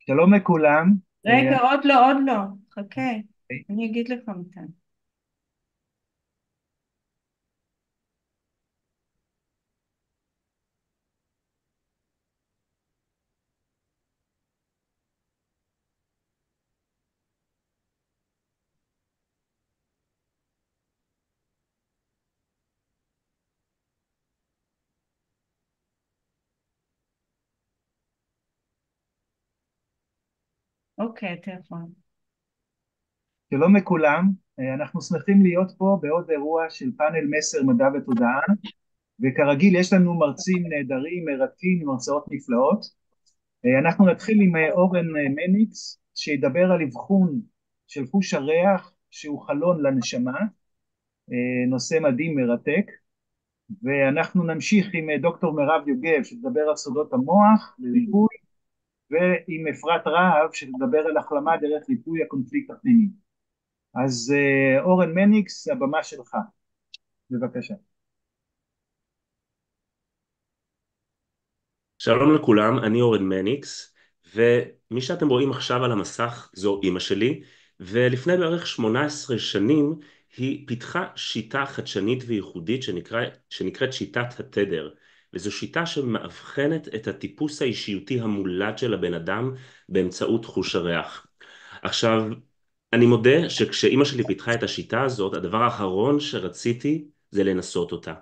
שלום לכולם. רגע, עוד לא, חכה, אני אגיד לך מתי. אוקיי, אתה יכול. שלום לכולם. אנחנו שמחים להיות פה בעוד אירוע של פאנל מסר מדע ותודעה, וכרגיל יש לנו מרצים נהדרים, מרתקים עם הרצאות נפלאות. אנחנו נתחיל עם אורן מניקס, שידבר על אבחון של חוש הריח שהוא חלון לנשמה, נושא מדהים מרתק. ואנחנו נמשיך עם דוקטור מירב יוגב, שתדבר על סודות המוח וריפוי, ועם אפרת רהב, שתדבר על החלמה דרך ריפוי הקונפליקט הפנימי. אז אורן מניקס, הבמה שלך, בבקשה. שלום לכולם, אני אורן מניקס, ומי שאתם רואים עכשיו על המסך זו אמא שלי, ולפני בערך 18 שנים היא פיתחה שיטה חדשנית וייחודית שנקראת שיטת התדר, וזו שיטה שמאבחנת את הטיפוס האישיותי המולד של הבן אדם באמצעות חוש הריח. עכשיו, אני מודה שכשאמא שלי פיתחה את השיטה הזאת, הדבר האחרון שרציתי זה לנסות אותה.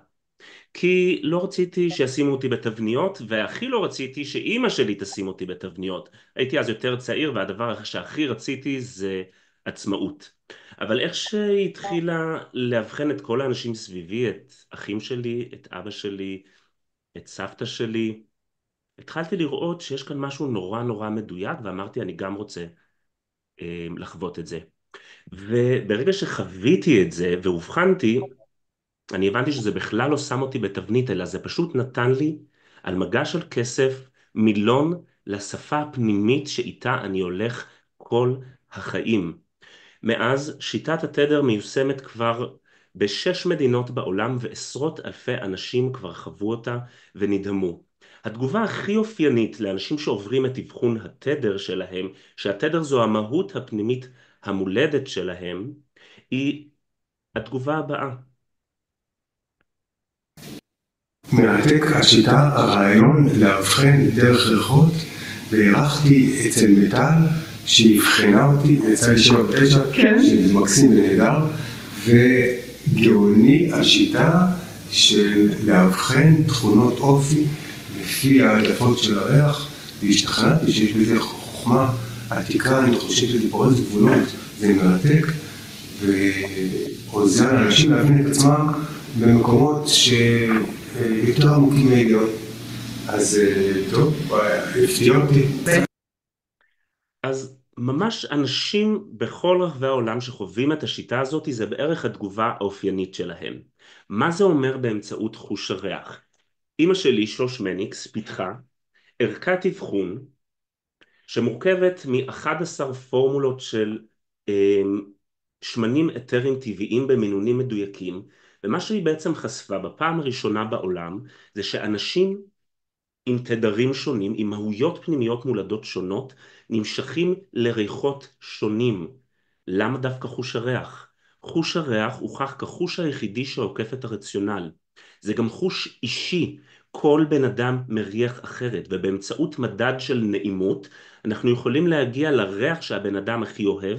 כי לא רציתי שישימו אותי בתבניות, והכי לא רציתי שאימא שלי תשים אותי בתבניות. הייתי אז יותר צעיר, והדבר שהכי רציתי זה עצמאות. אבל איך שהיא התחילה לאבחן את כל האנשים סביבי, את אחים שלי, את אבא שלי, את סבתא שלי, התחלתי לראות שיש כאן משהו נורא נורא מדויק, ואמרתי אני גם רוצה לחוות את זה. וברגע שחוויתי את זה והובחנתי, אני הבנתי שזה בכלל לא שם אותי בתבנית, אלא זה פשוט נתן לי על מגש של כסף מילון לשפה הפנימית שאיתה אני הולך כל החיים. מאז שיטת התדר מיושמת כבר בשש מדינות בעולם, ועשרות אלפי אנשים כבר חוו אותה ונדהמו. התגובה הכי אופיינית לאנשים שעוברים את אבחון התדר שלהם, שהתדר זו המהות הפנימית המולדת שלהם, היא התגובה הבאה. מרתק השיטה, הרעיון לאבחן דרך ריחות, והערכתי אצל מיטל שהבחנה אותי, יצא לי 7/9, שזה מקסים ונהדר, וגאוני השיטה של לאבחן תכונות אופי לפי העדפות של הריח, והשתכנעתי שיש בזה חוכמה עתיקה, אני חושב שזה פורץ גבולות, זה מרתק, ועוזר לאנשים להבין את עצמם במקומות יותר עמוקים מהיגיון. אז טוב, הפתיע אותי. אז ממש אנשים בכל רחבי העולם שחווים את השיטה הזאת, זה בערך התגובה האופיינית שלהם. מה זה אומר באמצעות חוש הריח? אמא שלי, שוש מניקס, פיתחה ערכת אבחון שמורכבת מ-11 פורמולות של שמנים אתרים טבעיים במינונים מדויקים, ומה שהיא בעצם חשפה בפעם הראשונה בעולם זה שאנשים עם תדרים שונים, עם מהויות פנימיות מולדות שונות, נמשכים לריחות שונים. למה דווקא חוש הריח? חוש הריח הוכח כחוש היחידי שעוקף את הרציונל. זה גם חוש אישי, כל בן אדם מריח אחרת, ובאמצעות מדד של נעימות, אנחנו יכולים להגיע לריח שהבן אדם הכי אוהב,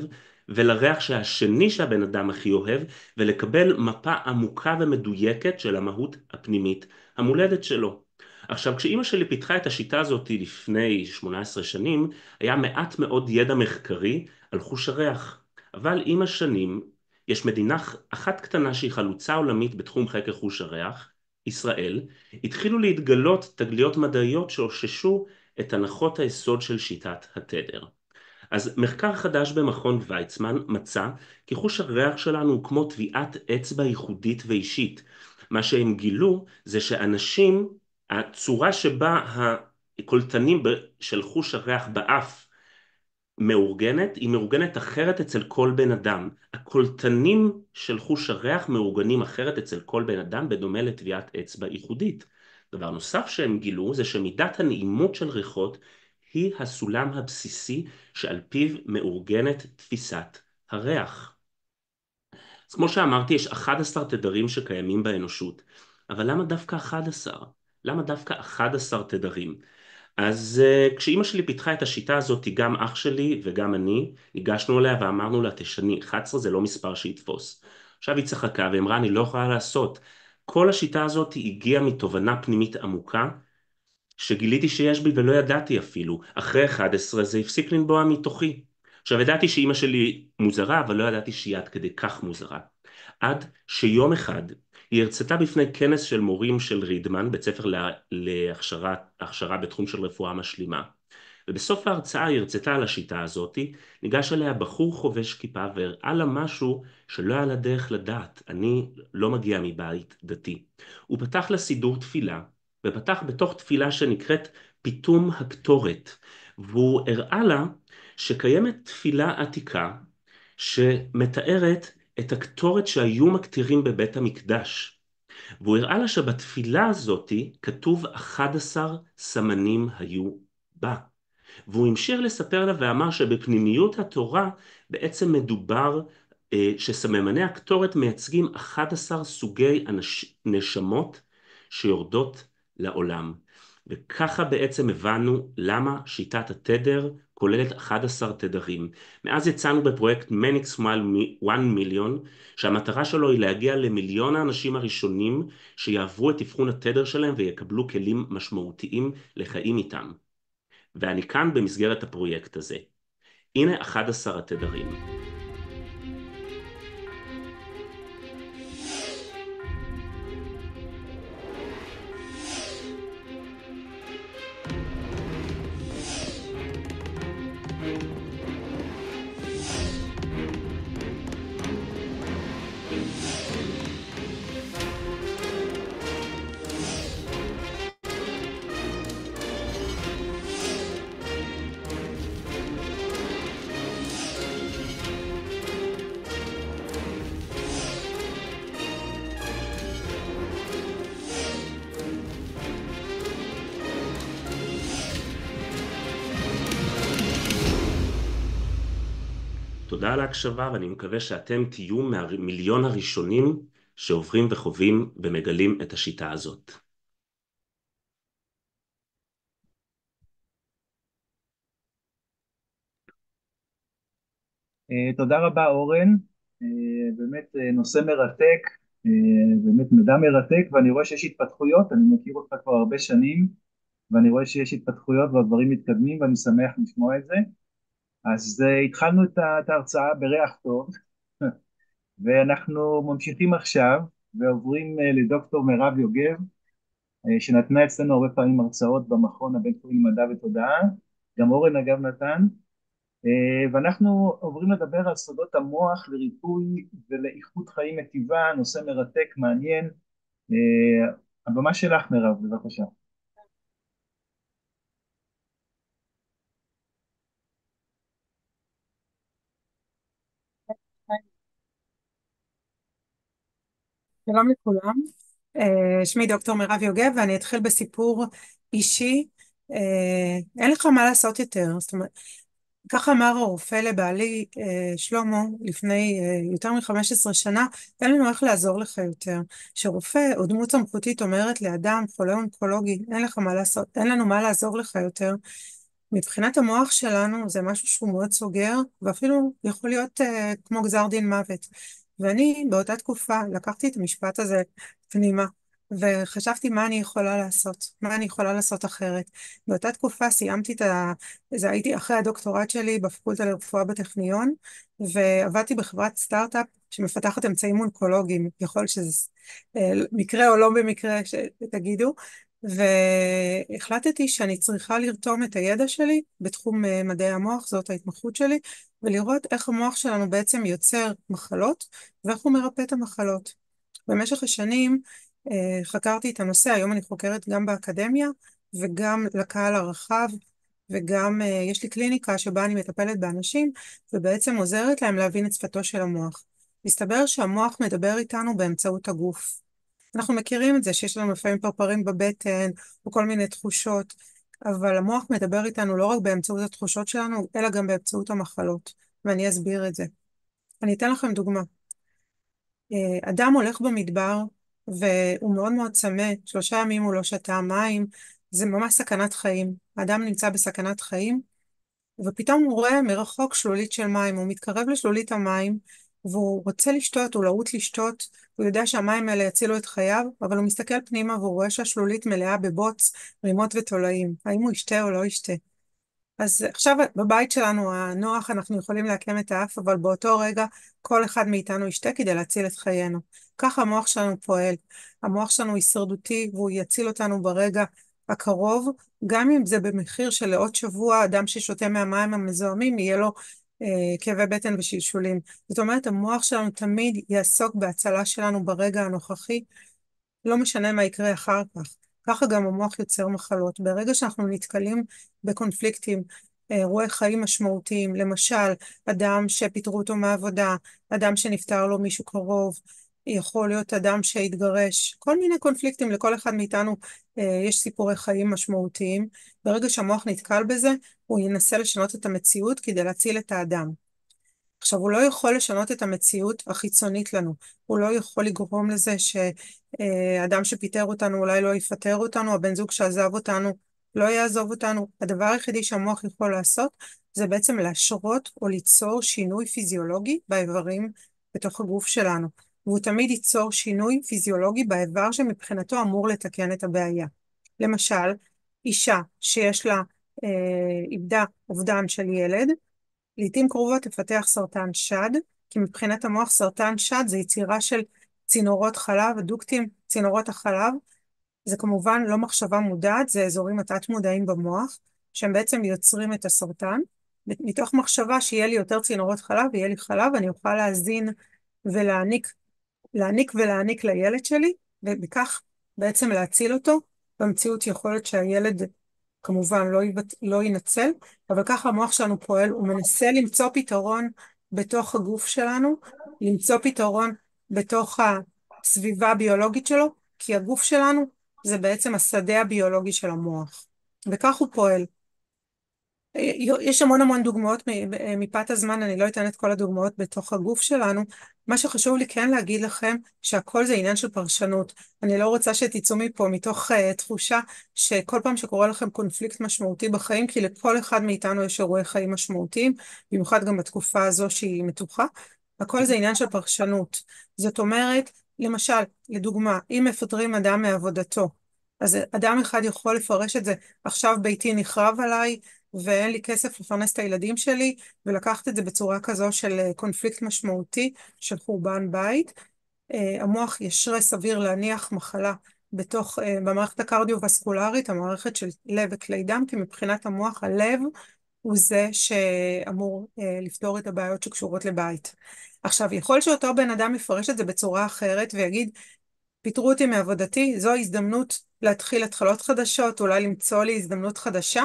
ולריח שהשני שהבן אדם הכי אוהב, ולקבל מפה עמוקה ומדויקת של המהות הפנימית המולדת שלו. עכשיו, כשאימא שלי פיתחה את השיטה הזאת לפני 18 שנים, היה מעט מאוד ידע מחקרי על חוש הריח. אבל עם השנים, יש מדינה אחת קטנה שהיא חלוצה עולמית בתחום חקר חוש הריח, ישראל, התחילו להתגלות תגליות מדעיות שאוששו את הנחות היסוד של שיטת התדר. אז מחקר חדש במכון ויצמן מצא כי חוש הריח שלנו הוא כמו טביעת אצבע ייחודית ואישית. מה שהם גילו זה שאנשים, הצורה שבה הקולטנים של חוש הריח באף מאורגנת, היא מאורגנת אחרת אצל כל בן אדם. הקולטנים של חוש הריח מאורגנים אחרת אצל כל בן אדם, בדומה לטביעת אצבע ייחודית. דבר נוסף שהם גילו זה שמידת הנעימות של ריחות היא הסולם הבסיסי שעל פיו מאורגנת תפיסת הריח. אז כמו שאמרתי, יש 11 תדרים שקיימים באנושות, אבל למה דווקא 11? למה דווקא 11 תדרים? אז כשאימא שלי פיתחה את השיטה הזאת, גם אח שלי וגם אני ניגשנו אליה ואמרנו לה, תשני, 11 זה לא מספר שיתפוס. עכשיו היא צחקה ואמרה, אני לא יכולה לעשות. כל השיטה הזאת הגיעה מתובנה פנימית עמוקה, שגיליתי שיש בי ולא ידעתי אפילו. אחרי 11 זה הפסיק לנבוע מתוכי. עכשיו ידעתי שאימא שלי מוזרה, אבל לא ידעתי שהיא עד כדי כך מוזרה. עד שיום אחד היא הרצתה בפני כנס של מורים של רידמן, בית ספר להכשרה בתחום של רפואה משלימה. ובסוף ההרצאה היא הרצתה על השיטה הזאת, ניגש אליה בחור חובש כיפה והראה לה משהו שלא היה לה דרך לדעת. אני לא מגיע מבית דתי. הוא פתח לה סידור תפילה, ופתח בתוך תפילה שנקראת פיתום הקטורת, והוא הראה לה שקיימת תפילה עתיקה שמתארת את הקטורת שהיו מקטירים בבית המקדש. והוא הראה לה שבתפילה הזאת כתוב 11 סמנים היו בה. והוא המשיך לספר לה ואמר שבפנימיות התורה בעצם מדובר שסממני הקטורת מייצגים 11 סוגי נשמות שיורדות לעולם. וככה בעצם הבנו למה שיטת התדר כוללת 11 תדרים. מאז יצאנו בפרויקט Many Smile 1 מיליון, שהמטרה שלו היא להגיע למיליון האנשים הראשונים שיעברו את אבחון התדר שלהם ויקבלו כלים משמעותיים לחיים איתם. ואני כאן במסגרת הפרויקט הזה. הנה 11 התדרים. תודה על ההקשבה, ואני מקווה שאתם תהיו מהמיליון הראשונים שעוברים וחווים ומגלים את השיטה הזאת. תודה רבה אורן, באמת נושא מרתק, באמת מידע מרתק, ואני רואה שיש התפתחויות. אני מכיר אותך כבר הרבה שנים, ואני רואה שיש התפתחויות והדברים מתקדמים, ואני שמח לשמוע את זה. אז התחלנו את ההרצאה בריח טוב, ואנחנו ממשיכים עכשיו ועוברים לדוקטור מירב יוגב, שנתנה אצלנו הרבה פעמים הרצאות במכון הבינתחומי למדע ותודעה, גם אורן אגב נתן, ואנחנו עוברים לדבר על סודות המוח לריפוי ולאיכות חיים מטיבה, נושא מרתק, מעניין. הבמה שלך מירב, בבקשה. שלום לכולם, שמי דוקטור מירב יוגב ואני אתחיל בסיפור אישי. אין לך מה לעשות יותר, זאת אומרת, ככה אמר הרופא לבעלי שלמה לפני יותר מ-15 שנה, אין לנו איך לעזור לך יותר. שרופא או דמות סמכותית אומרת לאדם חולה אונקולוגי, אין לך מה לעשות, אין לנו מה לעזור לך יותר, מבחינת המוח שלנו זה משהו שהוא מאוד סוגר, ואפילו יכול להיות כמו גזר דין מוות. ואני באותה תקופה לקחתי את המשפט הזה פנימה, וחשבתי מה אני יכולה לעשות, מה אני יכולה לעשות אחרת. באותה תקופה סיימתי זה הייתי אחרי הדוקטורט שלי בפקולטה לרפואה בטכניון, ועבדתי בחברת סטארט-אפ שמפתחת אמצעים אונקולוגיים, יכול שזה מקרה או לא במקרה שתגידו, והחלטתי שאני צריכה לרתום את הידע שלי בתחום מדעי המוח, זאת ההתמחות שלי, ולראות איך המוח שלנו בעצם יוצר מחלות, ואיך הוא מרפא את המחלות. במשך השנים חקרתי את הנושא, היום אני חוקרת גם באקדמיה, וגם לקהל הרחב, וגם יש לי קליניקה שבה אני מטפלת באנשים, ובעצם עוזרת להם להבין את שפתו של המוח. מסתבר שהמוח מדבר איתנו באמצעות הגוף. אנחנו מכירים את זה שיש לנו לפעמים פרפרים בבטן, או כל מיני תחושות. אבל המוח מדבר איתנו לא רק באמצעות התחושות שלנו, אלא גם באמצעות המחלות, ואני אסביר את זה. אני אתן לכם דוגמה. אדם הולך במדבר, והוא מאוד מאוד צמא, 3 ימים הוא לא שתה מים, זה ממש סכנת חיים. האדם נמצא בסכנת חיים, ופתאום הוא רואה מרחוק שלולית של מים, הוא מתקרב לשלולית המים, והוא רוצה לשתות, הוא להוט לשתות, הוא יודע שהמים האלה יצילו את חייו, אבל הוא מסתכל פנימה והוא רואה שהשלולית מלאה בבוץ, רימות ותולעים. האם הוא ישתה או לא ישתה? אז עכשיו בבית שלנו הנוח אנחנו יכולים לעקם את האף, אבל באותו רגע כל אחד מאיתנו ישתה כדי להציל את חיינו. ככה המוח שלנו פועל. המוח שלנו הישרדותי והוא יציל אותנו ברגע הקרוב, גם אם זה במחיר של לעוד שבוע אדם ששותה מהמים המזוהמים יהיה לו כאבי בטן ושלשולים. זאת אומרת, המוח שלנו תמיד יעסוק בהצלה שלנו ברגע הנוכחי, לא משנה מה יקרה אחר כך. ככה גם המוח יוצר מחלות. ברגע שאנחנו נתקלים בקונפליקטים, אירועי חיים משמעותיים, למשל, אדם שפיטרו אותו מהעבודה, אדם שנפטר לו מישהו קרוב, יכול להיות אדם שהתגרש, כל מיני קונפליקטים, לכל אחד מאיתנו יש סיפורי חיים משמעותיים. ברגע שהמוח נתקל בזה, הוא ינסה לשנות את המציאות כדי להציל את האדם. עכשיו, הוא לא יכול לשנות את המציאות החיצונית לנו. הוא לא יכול לגרום לזה שאדם שפיטר אותנו אולי לא יפטר אותנו, הבן זוג שעזב אותנו לא יעזוב אותנו. הדבר היחידי שהמוח יכול לעשות זה בעצם להשרות או ליצור שינוי פיזיולוגי באיברים בתוך הגוף שלנו. והוא תמיד ייצור שינוי פיזיולוגי באיבר שמבחינתו אמור לתקן את הבעיה. למשל, אישה שיש לה איבדה אובדן של ילד, לעתים קרובות תפתח סרטן שד, כי מבחינת המוח סרטן שד זה יצירה של צינורות חלב, הדוקטים, צינורות החלב. זה כמובן לא מחשבה מודעת, זה אזורים התת-מודעים במוח, שהם בעצם יוצרים את הסרטן, מתוך מחשבה שיהיה לי יותר צינורות חלב, יהיה לי חלב, אני אוכל להזין ולהעניק לילד שלי, ובכך בעצם להציל אותו. במציאות יכול להיות שהילד כמובן לא ינצל, אבל ככה המוח שלנו פועל, הוא מנסה למצוא פתרון בתוך הגוף שלנו, למצוא פתרון בתוך הסביבה הביולוגית שלו, כי הגוף שלנו זה בעצם השדה הביולוגי של המוח, וכך הוא פועל. יש המון דוגמאות, מפאת הזמן אני לא אתן את כל הדוגמאות בתוך הגוף שלנו. מה שחשוב לי כן להגיד לכם שהכל זה עניין של פרשנות. אני לא רוצה שתצאו מפה מתוך תחושה שכל פעם שקורה לכם קונפליקט משמעותי בחיים, כי לכל אחד מאיתנו יש אירועי חיים משמעותיים, במיוחד גם בתקופה הזו שהיא מתוחה. הכל זה עניין של פרשנות. זאת אומרת, למשל, לדוגמה, אם מפטרים אדם מעבודתו, אז אדם אחד יכול לפרש את זה, עכשיו ביתי נחרב עליי, ואין לי כסף לפרנס את הילדים שלי, ולקחת את זה בצורה כזו של קונפליקט משמעותי, של חורבן בית. המוח ישרה סביר להניח מחלה במערכת הקרדיו-וסקולרית, המערכת של לב וכלי דם, כי מבחינת המוח הלב הוא זה שאמור לפתור את הבעיות שקשורות לבית. עכשיו, יכול שאותו בן אדם יפרש את זה בצורה אחרת, ויגיד, פיטרו אותי מעבודתי, זו הזדמנות להתחיל התחלות חדשות, אולי למצוא לי הזדמנות חדשה,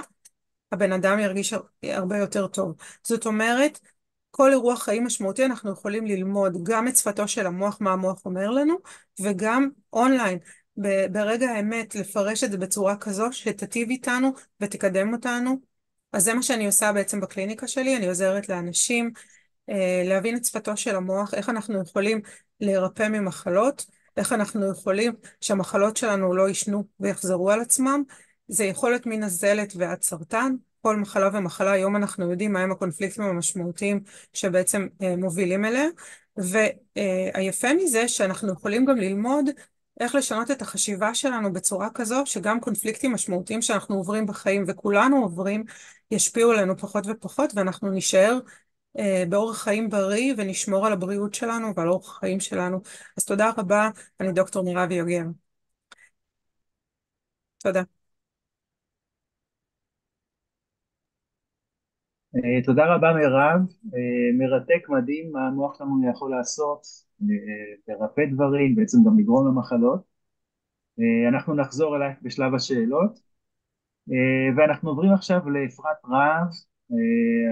הבן אדם ירגיש הרבה יותר טוב. זאת אומרת, כל אירוע חיים משמעותי אנחנו יכולים ללמוד גם את שפתו של המוח, מה המוח אומר לנו, וגם אונליין, ברגע האמת, לפרש את זה בצורה כזו שתטיב איתנו ותקדם אותנו. אז זה מה שאני עושה בעצם בקליניקה שלי, אני עוזרת לאנשים להבין את שפתו של המוח, איך אנחנו יכולים להירפא ממחלות, איך אנחנו יכולים שהמחלות שלנו לא ישנו ויחזרו על עצמם. זה יכול להיות מנזלת ועד סרטן, כל מחלה ומחלה, היום אנחנו יודעים מהם הקונפליקטים המשמעותיים שבעצם מובילים אליה, והיפה מזה שאנחנו יכולים גם ללמוד איך לשנות את החשיבה שלנו בצורה כזו, שגם קונפליקטים משמעותיים שאנחנו עוברים בחיים וכולנו עוברים, ישפיעו עלינו פחות ופחות, ואנחנו נשאר באורח חיים בריא ונשמור על הבריאות שלנו ועל אורח החיים שלנו. אז תודה רבה, אני דוקטור מירב יוגב. תודה. תודה רבה מירב, מרתק, מדהים מה המוח שלנו יכול לעשות, לרפא דברים, בעצם גם לגרום למחלות. אנחנו נחזור אלייך בשלב השאלות, ואנחנו עוברים עכשיו לאפרת רהב,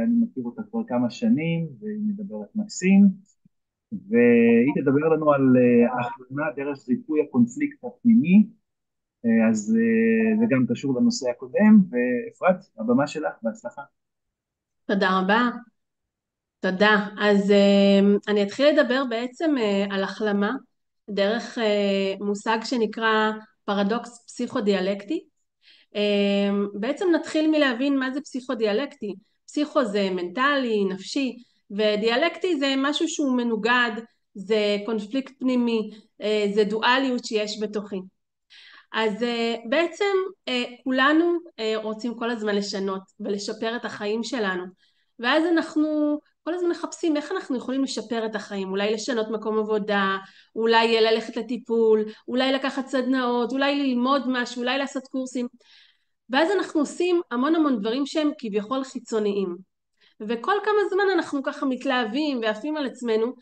אני מכיר אותה כבר כמה שנים, והיא מדברת מקסים, והיא תדבר לנו על החלמה דרך ריפוי הקונפליקט הפנימי, אז זה גם קשור לנושא הקודם, ואפרת, הבמה שלך, בהצלחה. תודה רבה. תודה. אז אני אתחיל לדבר בעצם על החלמה, דרך מושג שנקרא פרדוקס פסיכודיאלקטי. בעצם נתחיל מלהבין מה זה פסיכודיאלקטי. פסיכו זה מנטלי, נפשי, ודיאלקטי זה משהו שהוא מנוגד, זה קונפליקט פנימי, זה דואליות שיש בתוכי. אז בעצם כולנו רוצים כל הזמן לשנות ולשפר את החיים שלנו, ואז אנחנו כל הזמן מחפשים איך אנחנו יכולים לשפר את החיים, אולי לשנות מקום עבודה, אולי ללכת לטיפול, אולי לקחת סדנאות, אולי ללמוד משהו, אולי לעשות קורסים, ואז אנחנו עושים המון דברים שהם כביכול חיצוניים, וכל כמה זמן אנחנו ככה מתלהבים ועפים על עצמנו,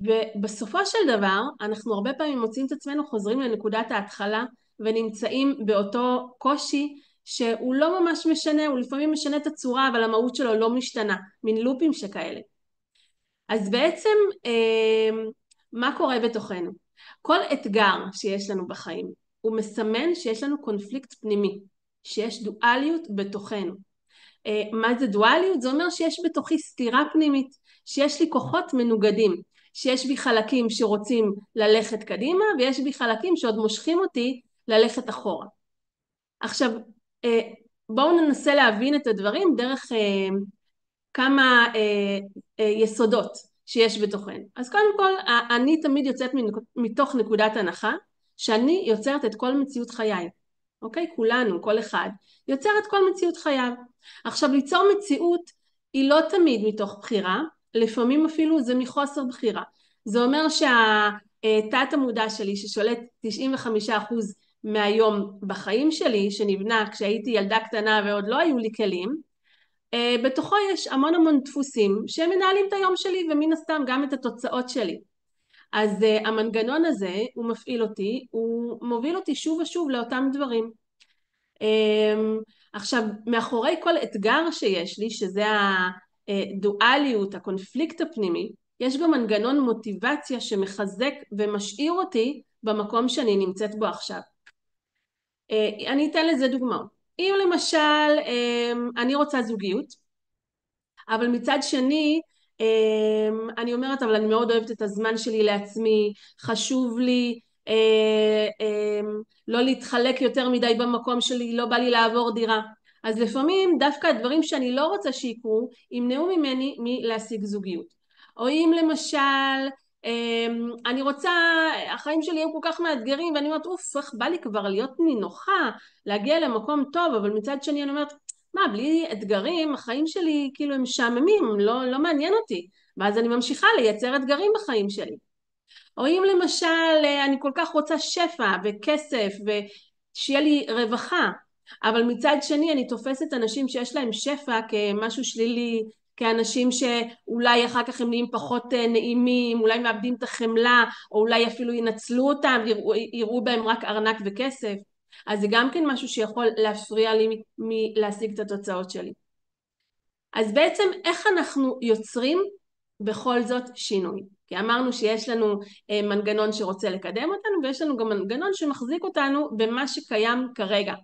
ובסופו של דבר אנחנו הרבה פעמים מוצאים את עצמנו חוזרים לנקודת ההתחלה ונמצאים באותו קושי שהוא לא ממש משנה, הוא לפעמים משנה את הצורה אבל המהות שלו לא משתנה, מין לופים שכאלה. אז בעצם מה קורה בתוכנו? כל אתגר שיש לנו בחיים הוא מסמן שיש לנו קונפליקט פנימי, שיש דואליות בתוכנו. מה זה דואליות? זה אומר שיש בתוכי סתירה פנימית, שיש לי כוחות מנוגדים, שיש בי חלקים שרוצים ללכת קדימה ויש בי חלקים שעוד מושכים אותי ללכת אחורה. עכשיו בואו ננסה להבין את הדברים דרך כמה יסודות שיש בתוכנו. אז קודם כל אני תמיד יוצאת מתוך נקודת הנחה שאני יוצרת את כל מציאות חיי. אוקיי? כולנו, כל אחד יוצר את כל מציאות חייו. עכשיו ליצור מציאות היא לא תמיד מתוך בחירה, לפעמים אפילו זה מחוסר בחירה. זה אומר שהתת המודע שלי ששולט 95% מהיום בחיים שלי, שנבנה כשהייתי ילדה קטנה ועוד לא היו לי כלים, בתוכו יש המון דפוסים שמנהלים את היום שלי ומן הסתם גם את התוצאות שלי. אז המנגנון הזה הוא מפעיל אותי, הוא מוביל אותי שוב ושוב לאותם דברים. עכשיו מאחורי כל אתגר שיש לי, שזה הדואליות, הקונפליקט הפנימי, יש גם מנגנון מוטיבציה שמחזק ומשאיר אותי במקום שאני נמצאת בו עכשיו. אני אתן לזה דוגמאות. אם למשל אני רוצה זוגיות, אבל מצד שני אני אומרת אבל אני מאוד אוהבת את הזמן שלי לעצמי, חשוב לי לא להתחלק יותר מדי במקום שלי, לא בא לי לעבור דירה, אז לפעמים דווקא הדברים שאני לא רוצה שיקרו ימנעו ממני מלהשיג זוגיות. או אם למשל אני רוצה, החיים שלי הם כל כך מאתגרים ואני אומרת אוף, איך בא לי כבר להיות נינוחה, להגיע למקום טוב, אבל מצד שני אני אומרת מה, בלי אתגרים החיים שלי כאילו הם משעממים, לא מעניין אותי, ואז אני ממשיכה לייצר אתגרים בחיים שלי. או אם למשל אני כל כך רוצה שפע וכסף ושיהיה לי רווחה, אבל מצד שני אני תופסת אנשים שיש להם שפע כמשהו שלילי, כאנשים שאולי אחר כך הם נהיים פחות נעימים, אולי מאבדים את החמלה, או אולי אפילו ינצלו אותם, יראו בהם רק ארנק וכסף. אז זה גם כן משהו שיכול להפריע לי מלהשיג את התוצאות שלי. אז בעצם איך אנחנו יוצרים בכל זאת שינוי? כי אמרנו שיש לנו מנגנון שרוצה לקדם אותנו, ויש לנו גם מנגנון שמחזיק אותנו במה שקיים כרגע.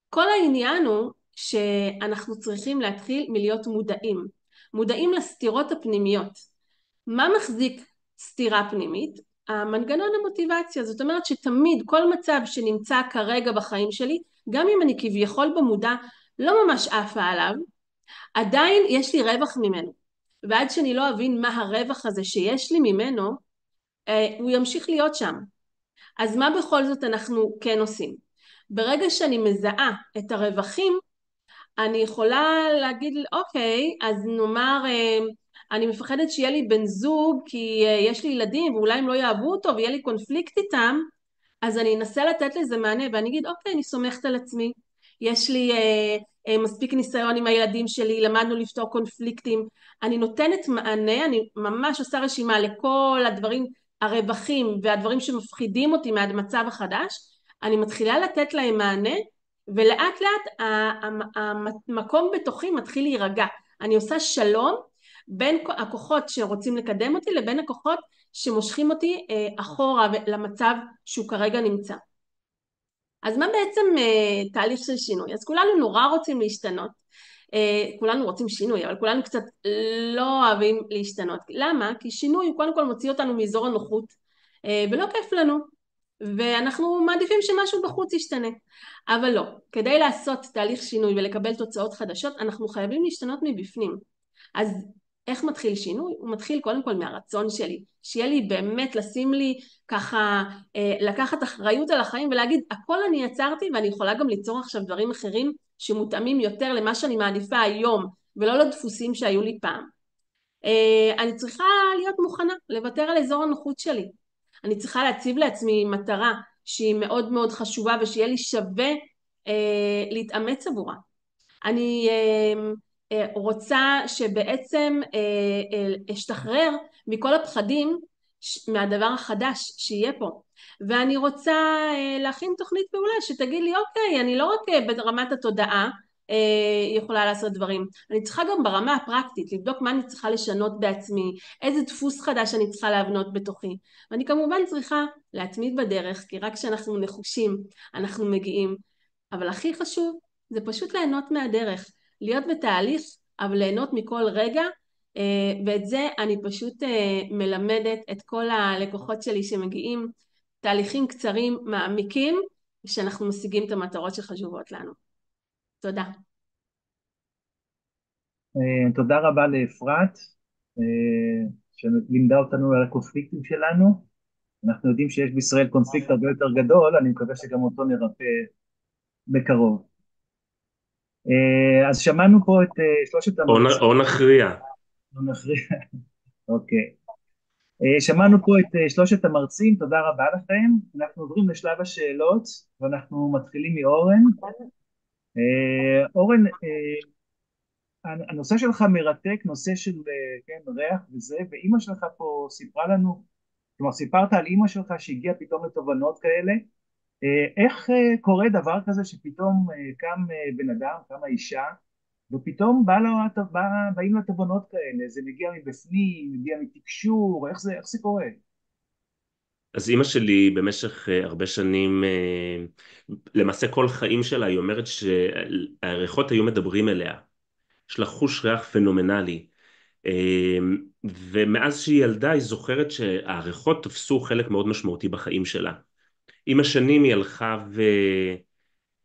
כל העניין הוא שאנחנו צריכים להתחיל מלהיות מודעים לסתירות הפנימיות. מה מחזיק סתירה פנימית? המנגנון המוטיבציה. זאת אומרת שתמיד כל מצב שנמצא כרגע בחיים שלי, גם אם אני כביכול במודע לא ממש עפה עליו, עדיין יש לי רווח ממנו. ועד שאני לא אבין מה הרווח הזה שיש לי ממנו, הוא ימשיך להיות שם. אז מה בכל זאת אנחנו כן עושים? ברגע שאני מזהה את הרווחים, אני יכולה להגיד, אוקיי, אז נאמר, אני מפחדת שיהיה לי בן זוג, כי יש לי ילדים, ואולי הם לא יאהבו אותו, ויהיה לי קונפליקט איתם, אז אני אנסה לתת לזה מענה, ואני אגיד, אוקיי, אני סומכת על עצמי, יש לי מספיק ניסיון עם הילדים שלי, למדנו לפתור קונפליקטים, אני נותנת מענה, אני ממש עושה רשימה לכל הדברים, הרווחים והדברים שמפחידים אותי מהמצב החדש, אני מתחילה לתת להם מענה, ולאט לאט המקום בתוכי מתחיל להירגע, אני עושה שלום בין הכוחות שרוצים לקדם אותי לבין הכוחות שמושכים אותי אחורה למצב שהוא כרגע נמצא. אז מה בעצם תהליך של שינוי? אז כולנו נורא רוצים להשתנות, כולנו רוצים שינוי, אבל כולנו קצת לא אוהבים להשתנות. למה? כי שינוי קודם כל מוציא אותנו מאזור הנוחות, ולא כיף לנו, ואנחנו מעדיפים שמשהו בחוץ ישתנה. אבל לא, כדי לעשות תהליך שינוי ולקבל תוצאות חדשות, אנחנו חייבים להשתנות מבפנים. אז איך מתחיל שינוי? הוא מתחיל קודם כל מהרצון שלי, שיהיה לי באמת לשים לי ככה, לקחת אחריות על החיים ולהגיד, הכל אני יצרתי ואני יכולה גם ליצור עכשיו דברים אחרים שמותאמים יותר למה שאני מעדיפה היום, ולא לדפוסים שהיו לי פעם. אני צריכה להיות מוכנה לוותר על אזור הנוחות שלי. אני צריכה להציב לעצמי מטרה שהיא מאוד מאוד חשובה ושיהיה לי שווה להתאמץ עבורה. אני רוצה שבעצם אשתחרר מכל הפחדים מהדבר החדש שיהיה פה, ואני רוצה להכין תוכנית פעולה שתגיד לי אוקיי, אני לא רק ברמת התודעה יכולה לעשות דברים, אני צריכה גם ברמה הפרקטית לבדוק מה אני צריכה לשנות בעצמי, איזה דפוס חדש אני צריכה להבנות בתוכי, ואני כמובן צריכה להתמיד בדרך, כי רק כשאנחנו נחושים אנחנו מגיעים, אבל הכי חשוב זה פשוט ליהנות מהדרך, להיות בתהליך אבל ליהנות מכל רגע, ואת זה אני פשוט מלמדת את כל הלקוחות שלי שמגיעים, תהליכים קצרים מעמיקים שאנחנו משיגים את המטרות שחשובות לנו. תודה. תודה רבה לאפרת, שלימדה אותנו על הקונפליקטים שלנו. אנחנו יודעים שיש בישראל קונפליקט הרבה יותר גדול, אני מקווה שגם אותו נרפא בקרוב. אז שמענו פה את שלושת המרצים. או נכריע. או נכריע, אוקיי. שמענו פה את שלושת המרצים, תודה רבה לכם. אנחנו עוברים לשלב השאלות, ואנחנו מתחילים מאורן. אורן, הנושא שלך מרתק, נושא של כן, ריח וזה, ואימא שלך פה סיפרה לנו, כלומר סיפרת על אימא שלך שהגיעה פתאום לתובנות כאלה, איך קורה דבר כזה שפתאום קם בן אדם, קמה אישה, ופתאום באים לתובנות כאלה, זה מגיע מבפנים, מגיע מתקשור, איך זה קורה? אז אימא שלי במשך הרבה שנים, למעשה כל חיים שלה, היא אומרת שהריחות היו מדברים אליה. יש לה חוש ריח פנומנלי. ומאז שהיא ילדה היא זוכרת שהריחות תפסו חלק מאוד משמעותי בחיים שלה. עם השנים היא הלכה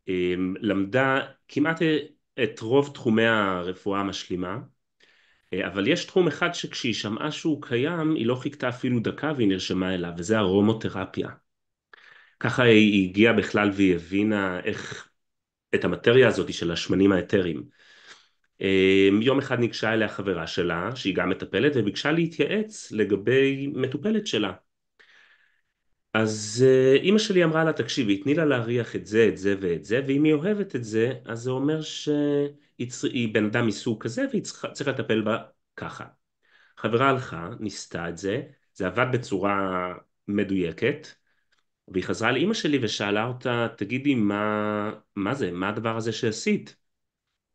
ולמדה כמעט את רוב תחומי הרפואה המשלימה, אבל יש תחום אחד שכשהיא שמעה שהוא קיים היא לא חיכתה אפילו דקה והיא נרשמה אליו, וזה ארומותרפיה. ככה היא הגיעה בכלל והיא הבינה איך את המטריה הזאת של השמנים האתריים. יום אחד ניגשה אליה חברה שלה שהיא גם מטפלת וביקשה להתייעץ לגבי מטופלת שלה. אז אמא שלי אמרה לה, תקשיבי, תני לה להריח את זה, את זה ואת זה, ואם היא אוהבת את זה, אז זה אומר שהיא בן אדם מסוג כזה והיא צריך לטפל בה ככה. חברה הלכה, ניסתה את זה, זה עבד בצורה מדויקת, והיא חזרה לאמא שלי ושאלה אותה, תגידי, מה זה? מה הדבר הזה שעשית?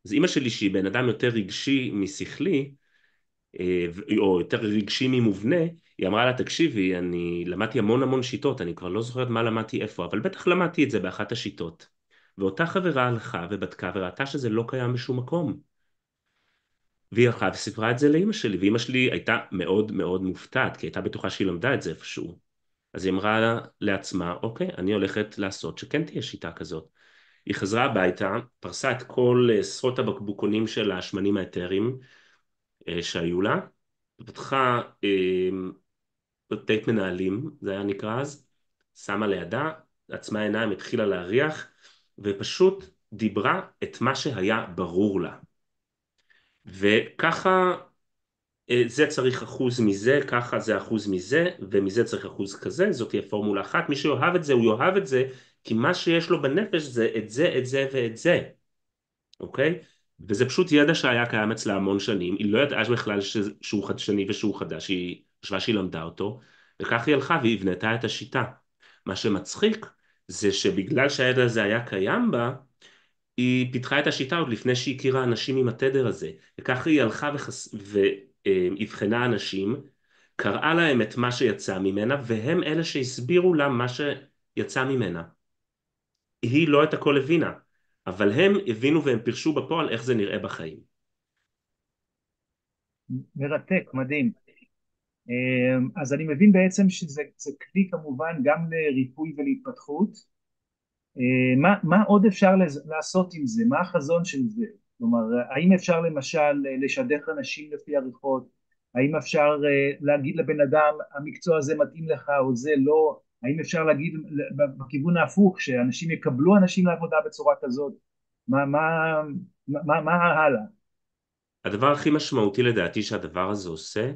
אז אמא שלי, שהיא בן אדם יותר רגשי משכלי, או יותר רגשי ממובנה, היא אמרה לה, תקשיבי, אני למדתי המון שיטות, אני כבר לא זוכרת מה למדתי איפה, אבל בטח למדתי את זה באחת השיטות. ואותה חברה הלכה ובדקה וראתה שזה לא קיים בשום מקום. והיא הלכה וסיפרה את זה לאמא שלי, ואמא שלי הייתה מאוד מופתעת, כי הייתה בטוחה שהיא למדה את זה איפשהו. אז היא אמרה לעצמה, אוקיי, אני הולכת לעשות שכן תהיה שיטה כזאת. היא חזרה הביתה, פרסה את כל עשרות הבקבוקונים של השמנים האתריים שהיו לה, פתחה טייפ מנהלים, זה היה נקרא אז, שמה לידה, עצמה עיניים, התחילה להריח, ופשוט דיברה את מה שהיה ברור לה. וככה זה צריך אחוז מזה, ככה זה אחוז מזה, ומזה צריך אחוז כזה, זאת תהיה פורמולה אחת. מי שאוהב את זה, הוא יאהב את זה, כי מה שיש לו בנפש זה את זה, את זה ואת זה. אוקיי? וזה פשוט ידע שהיה קיים אצלה המון שנים, היא לא ידעה בכלל שהוא חדשני ושהוא חדש, היא חשבה שהיא למדה אותו, וכך היא הלכה והיא הבנתה את השיטה. מה שמצחיק זה שבגלל שהידע הזה היה קיים בה, היא פיתחה את השיטה עוד לפני שהיא הכירה אנשים עם התדר הזה, וכך היא הלכה והבחנה אנשים, קראה להם את מה שיצא ממנה, והם אלה שהסבירו לה מה שיצא ממנה. היא לא את הכל הבינה, אבל הם הבינו והם פירשו בפועל איך זה נראה בחיים. מרתק, מדהים. אז אני מבין בעצם שזה כלי כמובן גם לריפוי ולהתפתחות. מה עוד אפשר לעשות עם זה? מה החזון של זה? כלומר, האם אפשר למשל לשדך אנשים לפי עריכות? האם אפשר להגיד לבן אדם, המקצוע הזה מתאים לך או זה לא? האם אפשר להגיד בכיוון ההפוך, שאנשים יקבלו אנשים לעבודה בצורה כזאת? מה הלאה? הדבר הכי משמעותי לדעתי שהדבר הזה עושה,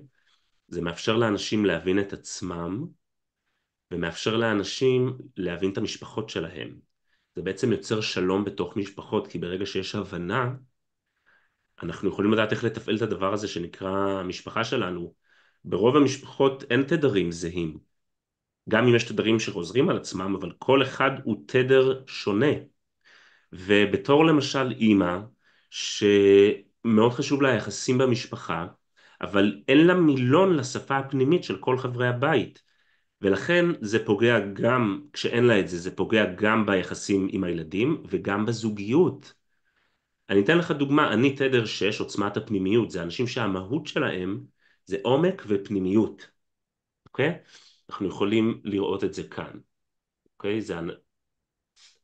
זה מאפשר לאנשים להבין את עצמם, ומאפשר לאנשים להבין את המשפחות שלהם. זה בעצם יוצר שלום בתוך משפחות, כי ברגע שיש הבנה, אנחנו יכולים לדעת איך לתפעל את הדבר הזה שנקרא המשפחה שלנו. ברוב המשפחות אין תדרים זהים. גם אם יש תדרים שחוזרים על עצמם, אבל כל אחד הוא תדר שונה. ובתור למשל אימא, שמאוד חשוב לה היחסים במשפחה, אבל אין לה מילון לשפה הפנימית של כל חברי הבית. ולכן זה פוגע גם, כשאין לה את זה, זה פוגע גם ביחסים עם הילדים וגם בזוגיות. אני אתן לך דוגמה, אני תדר 6, עוצמת הפנימיות, זה אנשים שהמהות שלהם זה עומק ופנימיות, אוקיי? אנחנו יכולים לראות את זה כאן, אוקיי? זה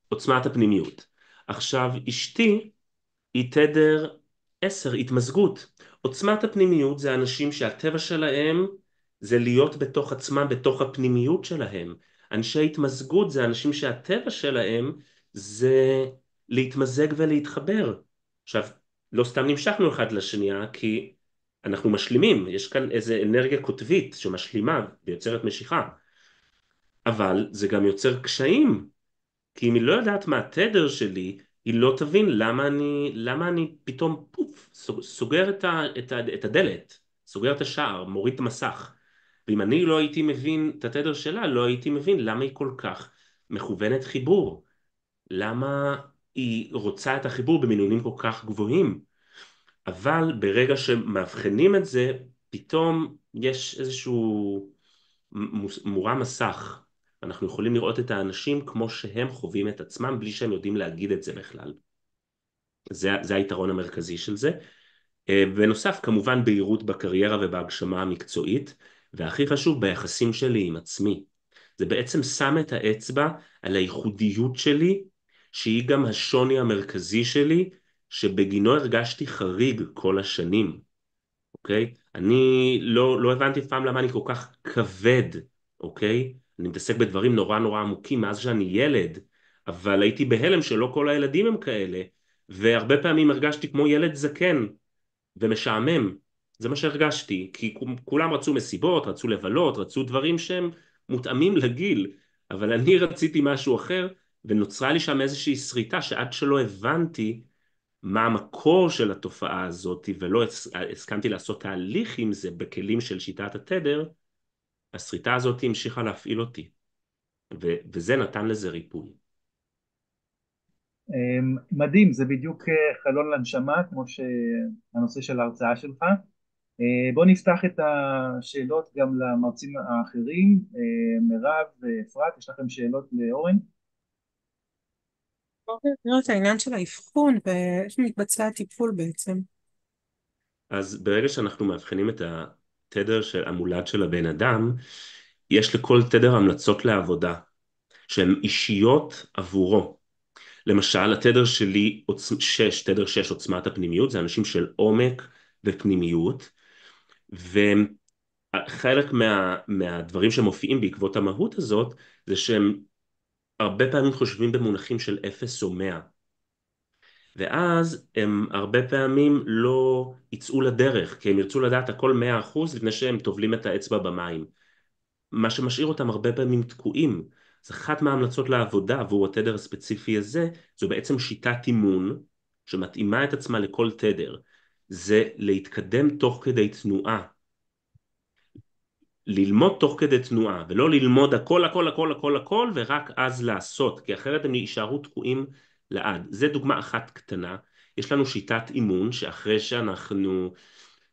עוצמת הפנימיות. עכשיו, אשתי היא תדר 10, התמזגות. עוצמת הפנימיות זה אנשים שהטבע שלהם זה להיות בתוך עצמם, בתוך הפנימיות שלהם. אנשי התמזגות זה אנשים שהטבע שלהם זה להתמזג ולהתחבר. עכשיו, לא סתם נמשכנו אחד לשנייה, כי אנחנו משלימים, יש כאן איזו אנרגיה קוטבית שמשלימה ויוצרת משיכה. אבל זה גם יוצר קשיים, כי אם היא לא יודעת מה התדר שלי, היא לא תבין למה אני פתאום פוף, סוגר את הדלת, סוגר את השער, מוריד את המסך. ואם אני לא הייתי מבין את התדר שלה, לא הייתי מבין למה היא כל כך מכוונת חיבור. למה היא רוצה את החיבור במינונים כל כך גבוהים. אבל ברגע שמאבחנים את זה, פתאום יש איזשהו מורם מסך. אנחנו יכולים לראות את האנשים כמו שהם חווים את עצמם, בלי שהם יודעים להגיד את זה בכלל. זה היתרון המרכזי של זה. בנוסף, כמובן בהירות בקריירה ובהגשמה המקצועית, והכי חשוב ביחסים שלי עם עצמי. זה בעצם שם את האצבע על הייחודיות שלי, שהיא גם השוני המרכזי שלי, שבגינו הרגשתי חריג כל השנים. אוקיי? אני לא הבנתי פעם למה אני כל כך כבד, אוקיי? אני מתעסק בדברים נורא נורא עמוקים מאז שאני ילד, אבל הייתי בהלם שלא כל הילדים הם כאלה, והרבה פעמים הרגשתי כמו ילד זקן ומשעמם. זה מה שהרגשתי, כי כולם רצו מסיבות, רצו לבלות, רצו דברים שהם מותאמים לגיל, אבל אני רציתי משהו אחר, ונוצרה לי שם איזושהי שריטה שעד שלא הבנתי מה המקור של התופעה הזאת, ולא הסכמתי לעשות תהליך עם זה בכלים של שיטת התדר, השריטה הזאת המשיכה להפעיל אותי, וזה נתן לזה ריפוי. מדהים, זה בדיוק חלון לנשמה, כמו שהנושא של ההרצאה שלך. בוא נפתח את השאלות גם למרצים האחרים. מירב ואפרת, יש לכם שאלות לאורן? נראה את העניין של האבחון ואיך מתבצע הטיפול בעצם. אז ברגע שאנחנו מאבחנים את התדר של המולד של הבן אדם, יש לכל תדר המלצות לעבודה, שהן אישיות עבורו. למשל, התדר שלי, תדר 6, עוצמת הפנימיות, זה אנשים של עומק ופנימיות, וחלק מהדברים שמופיעים בעקבות המהות הזאת, זה שהם הרבה פעמים חושבים במונחים של 0 או 100. ואז הם הרבה פעמים לא יצאו לדרך, כי הם ירצו לדעת הכל 100% לפני שהם טובלים את האצבע במים. מה שמשאיר אותם הרבה פעמים תקועים. אז אחת מההמלצות לעבודה עבור התדר הספציפי הזה, זו בעצם שיטת אימון שמתאימה את עצמה לכל תדר. זה להתקדם תוך כדי תנועה. ללמוד תוך כדי תנועה, ולא ללמוד הכל הכל הכל הכל הכל ורק אז לעשות, כי אחרת הם יישארו תקועים לעד. זה דוגמה אחת קטנה. יש לנו שיטת אימון שאחרי שאנחנו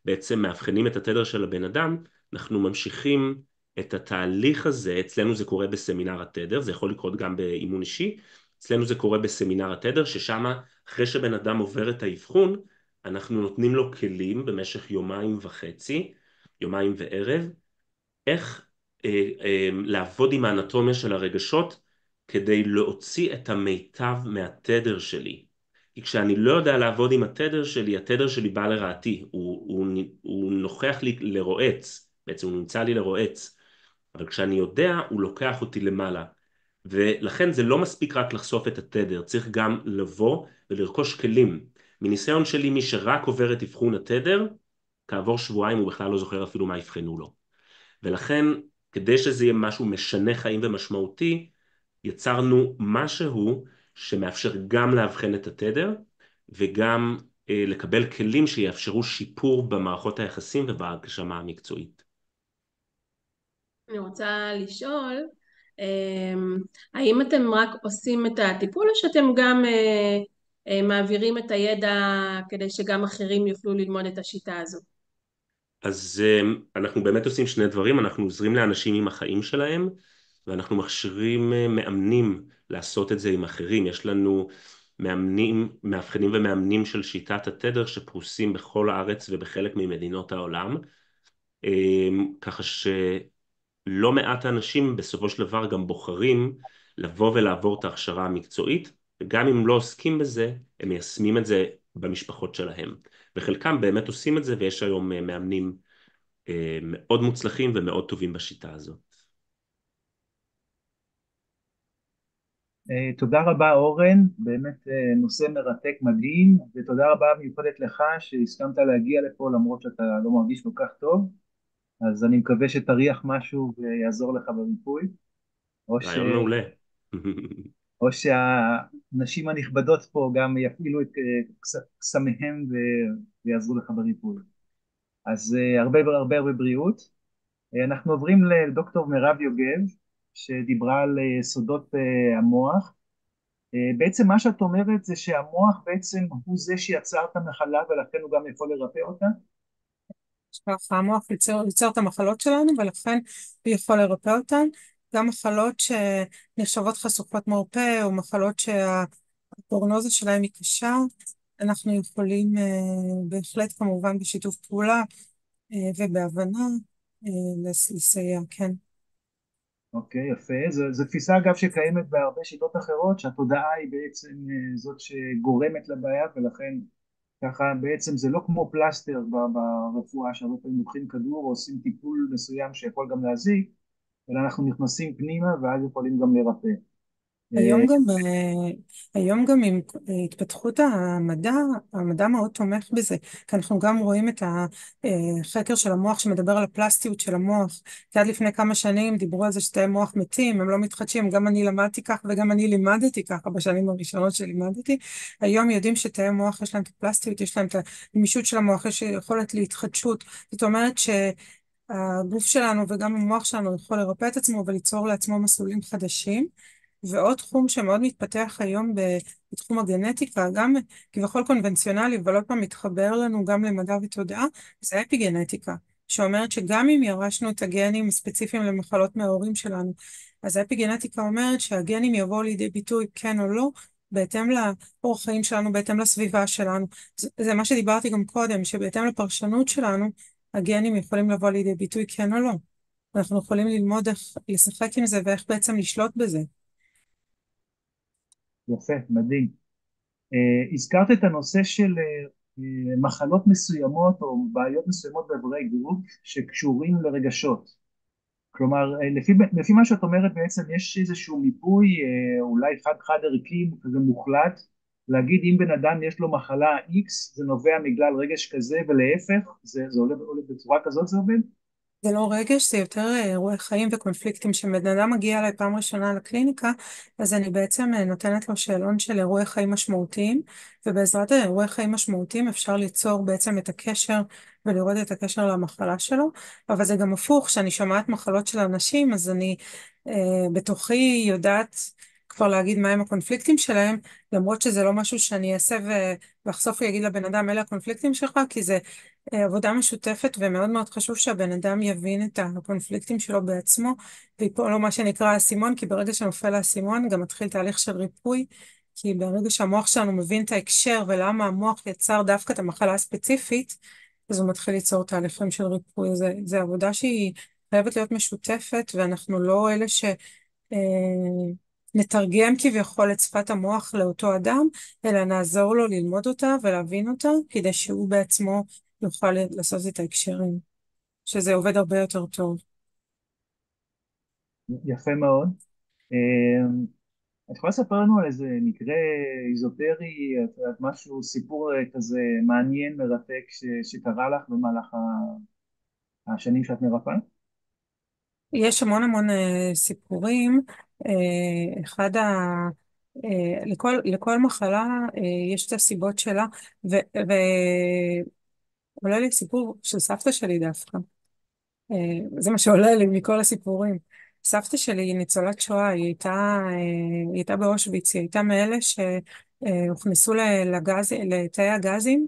בעצם מאבחנים את התדר של הבן אדם, אנחנו ממשיכים את התהליך הזה. אצלנו זה קורה בסמינר התדר, זה יכול לקרות גם באימון אישי, אצלנו זה קורה בסמינר התדר, ששם אחרי שבן אדם עובר את האבחון, אנחנו נותנים לו כלים במשך יומיים וחצי, יומיים וערב, איך לעבוד עם האנטומיה של הרגשות, כדי להוציא את המיטב מהתדר שלי. כי כשאני לא יודע לעבוד עם התדר שלי בא לרעתי, הוא נוכח לי לרועץ, בעצם הוא נמצא לי לרועץ, אבל כשאני יודע, הוא לוקח אותי למעלה. ולכן זה לא מספיק רק לחשוף את התדר, צריך גם לבוא ולרכוש כלים. מניסיון שלי, מי שרק עובר את אבחון התדר, כעבור שבועיים הוא בכלל לא זוכר אפילו מה יבחנו לו. ולכן, כדי שזה יהיה משהו משנה חיים ומשמעותי, יצרנו משהו שמאפשר גם להבחן את התדר, וגם לקבל כלים שיאפשרו שיפור במערכות היחסים ובהגשמה המקצועית. אני רוצה לשאול, האם אתם רק עושים את הטיפול, או שאתם גם מעבירים את הידע כדי שגם אחרים יוכלו ללמוד את השיטה הזו? אז אנחנו באמת עושים שני דברים, אנחנו עוזרים לאנשים עם החיים שלהם, ואנחנו מכשירים מאמנים לעשות את זה עם אחרים. יש לנו מאבחנים ומאמנים של שיטת התדר שפרוסים בכל הארץ ובחלק ממדינות העולם, ככה שלא מעט אנשים בסופו של דבר גם בוחרים לבוא ולעבור את ההכשרה המקצועית, וגם אם לא עוסקים בזה, הם מיישמים את זה במשפחות שלהם. וחלקם באמת עושים את זה, ויש היום מאמנים מאוד מוצלחים ומאוד טובים בשיטה הזאת. תודה רבה אורן, באמת נושא מרתק מדהים, ותודה רבה מיוחדת לך שהסכמת להגיע לפה למרות שאתה לא מרגיש כל כך טוב, אז אני מקווה שתריח משהו ויעזור לך בריפוי, רעיון מעולה. או שהנשים הנכבדות פה גם יפעילו את קסמיהם ויעזרו לך בריפוי. אז הרבה הרבה הרבה בריאות. אנחנו עוברים לדוקטור מירב יוגב, שדיברה על סודות המוח. בעצם מה שאת אומרת זה שהמוח בעצם הוא זה שיצר את המחלה ולכן הוא גם יכול לרפא אותה? ככה המוח יוצר את המחלות שלנו ולכן הוא יכול לרפא אותן. גם מחלות שנחשבות חשוכות מרפא או מחלות שהפרוגנוזה שלהם היא קשה, אנחנו יכולים בהחלט כמובן בשיתוף פעולה ובהבנה לסייע, כן. אוקיי, יפה. זו תפיסה אגב שקיימת בהרבה שיטות אחרות, שהתודעה היא בעצם זאת שגורמת לבעיה, ולכן ככה בעצם זה לא כמו פלסטר ברפואה, שהרבה פעמים לוקחים כדור או עושים טיפול מסוים שיכול גם להזיק, אלא אנחנו נכנסים פנימה ואז יכולים גם לרפא. היום גם עם התפתחות המדע מאוד תומך בזה, כי אנחנו גם רואים את החקר של המוח שמדבר על הפלסטיות של המוח, כי עד לפני כמה שנים דיברו על זה שתאי מוח מתים, הם לא מתחדשים, גם אני למדתי כך וגם אני לימדתי ככה בשנים הראשונות שלימדתי, היום יודעים שתאי מוח יש להם את הפלסטיות, יש להם את הגמישות של המוח, יש יכולת להתחדשות, זאת אומרת שהגוף שלנו וגם המוח שלנו יכול לרפא את עצמו וליצור לעצמו מסלולים חדשים, ועוד תחום שמאוד מתפתח היום בתחום הגנטיקה, גם כביכול קונבנציונלי, אבל עוד פעם מתחבר לנו גם למדע ותודעה, זה אפיגנטיקה, שאומרת שגם אם ירשנו את הגנים הספציפיים למחלות מההורים שלנו, אז האפיגנטיקה אומרת שהגנים יבואו לידי ביטוי כן או לא, בהתאם לאורח חיים שלנו, בהתאם לסביבה שלנו. זה מה שדיברתי גם קודם, שבהתאם לפרשנות שלנו, הגנים יכולים לבוא לידי ביטוי כן או לא. אנחנו יכולים ללמוד איך לשחק עם זה ואיך בעצם לשלוט בזה. יפה, מדהים. הזכרת את הנושא של מחלות מסוימות או בעיות מסוימות באיברי גוף שקשורים לרגשות. כלומר, לפי מה שאת אומרת בעצם יש איזשהו מיפוי, אולי חד ערכי כזה מוחלט, להגיד אם בן אדם יש לו מחלה X, זה נובע בגלל רגש כזה ולהפך, זה עולה בצורה כזאת זה עובד? זה לא רגש, זה יותר אירועי חיים וקונפליקטים. כשבן אדם מגיע אליי פעם ראשונה לקליניקה, אז אני בעצם נותנת לו שאלון של אירועי חיים משמעותיים, ובעזרת אירועי חיים משמעותיים אפשר ליצור בעצם את הקשר ולראות את הקשר למחלה שלו, אבל זה גם הפוך, כשאני שומעת מחלות של אנשים, אז אני בתוכי יודעת כבר להגיד מהם הקונפליקטים שלהם, למרות שזה לא משהו שאני אעשה ואחשוף ויגיד לבן אדם, אלה הקונפליקטים שלך, כי זה עבודה משותפת, ומאוד מאוד חשוב שהבן אדם יבין את הקונפליקטים שלו בעצמו, ויפול לו מה שנקרא האסימון, כי ברגע שנופל האסימון גם מתחיל תהליך של ריפוי, כי ברגע שהמוח שלנו מבין את ההקשר ולמה המוח יצר דווקא את המחלה הספציפית, אז הוא מתחיל ליצור תהליכים של ריפוי. זה עבודה שהיא חייבת להיות משותפת, ואנחנו לא אלה נתרגם כביכול את שפת המוח לאותו אדם, אלא נעזור לו ללמוד אותה ולהבין אותה, כדי שהוא בעצמו יוכל לעשות את ההקשרים, שזה עובד הרבה יותר טוב. יפה מאוד. את יכולה לספר לנו על איזה מקרה איזוטרי, את יודעת, משהו, סיפור כזה מעניין, מרתק, שקרה לך במהלך השנים שאת מרפאה? יש המון המון סיפורים. אחד לכל מחלה יש את הסיבות שלה, ועולה לי סיפור של סבתא שלי דווקא. זה מה שעולה לי מכל הסיפורים. סבתא שלי היא ניצולת שואה, היא הייתה באושוויץ, היא הייתה מאלה שהוכנסו לתאי הגזים,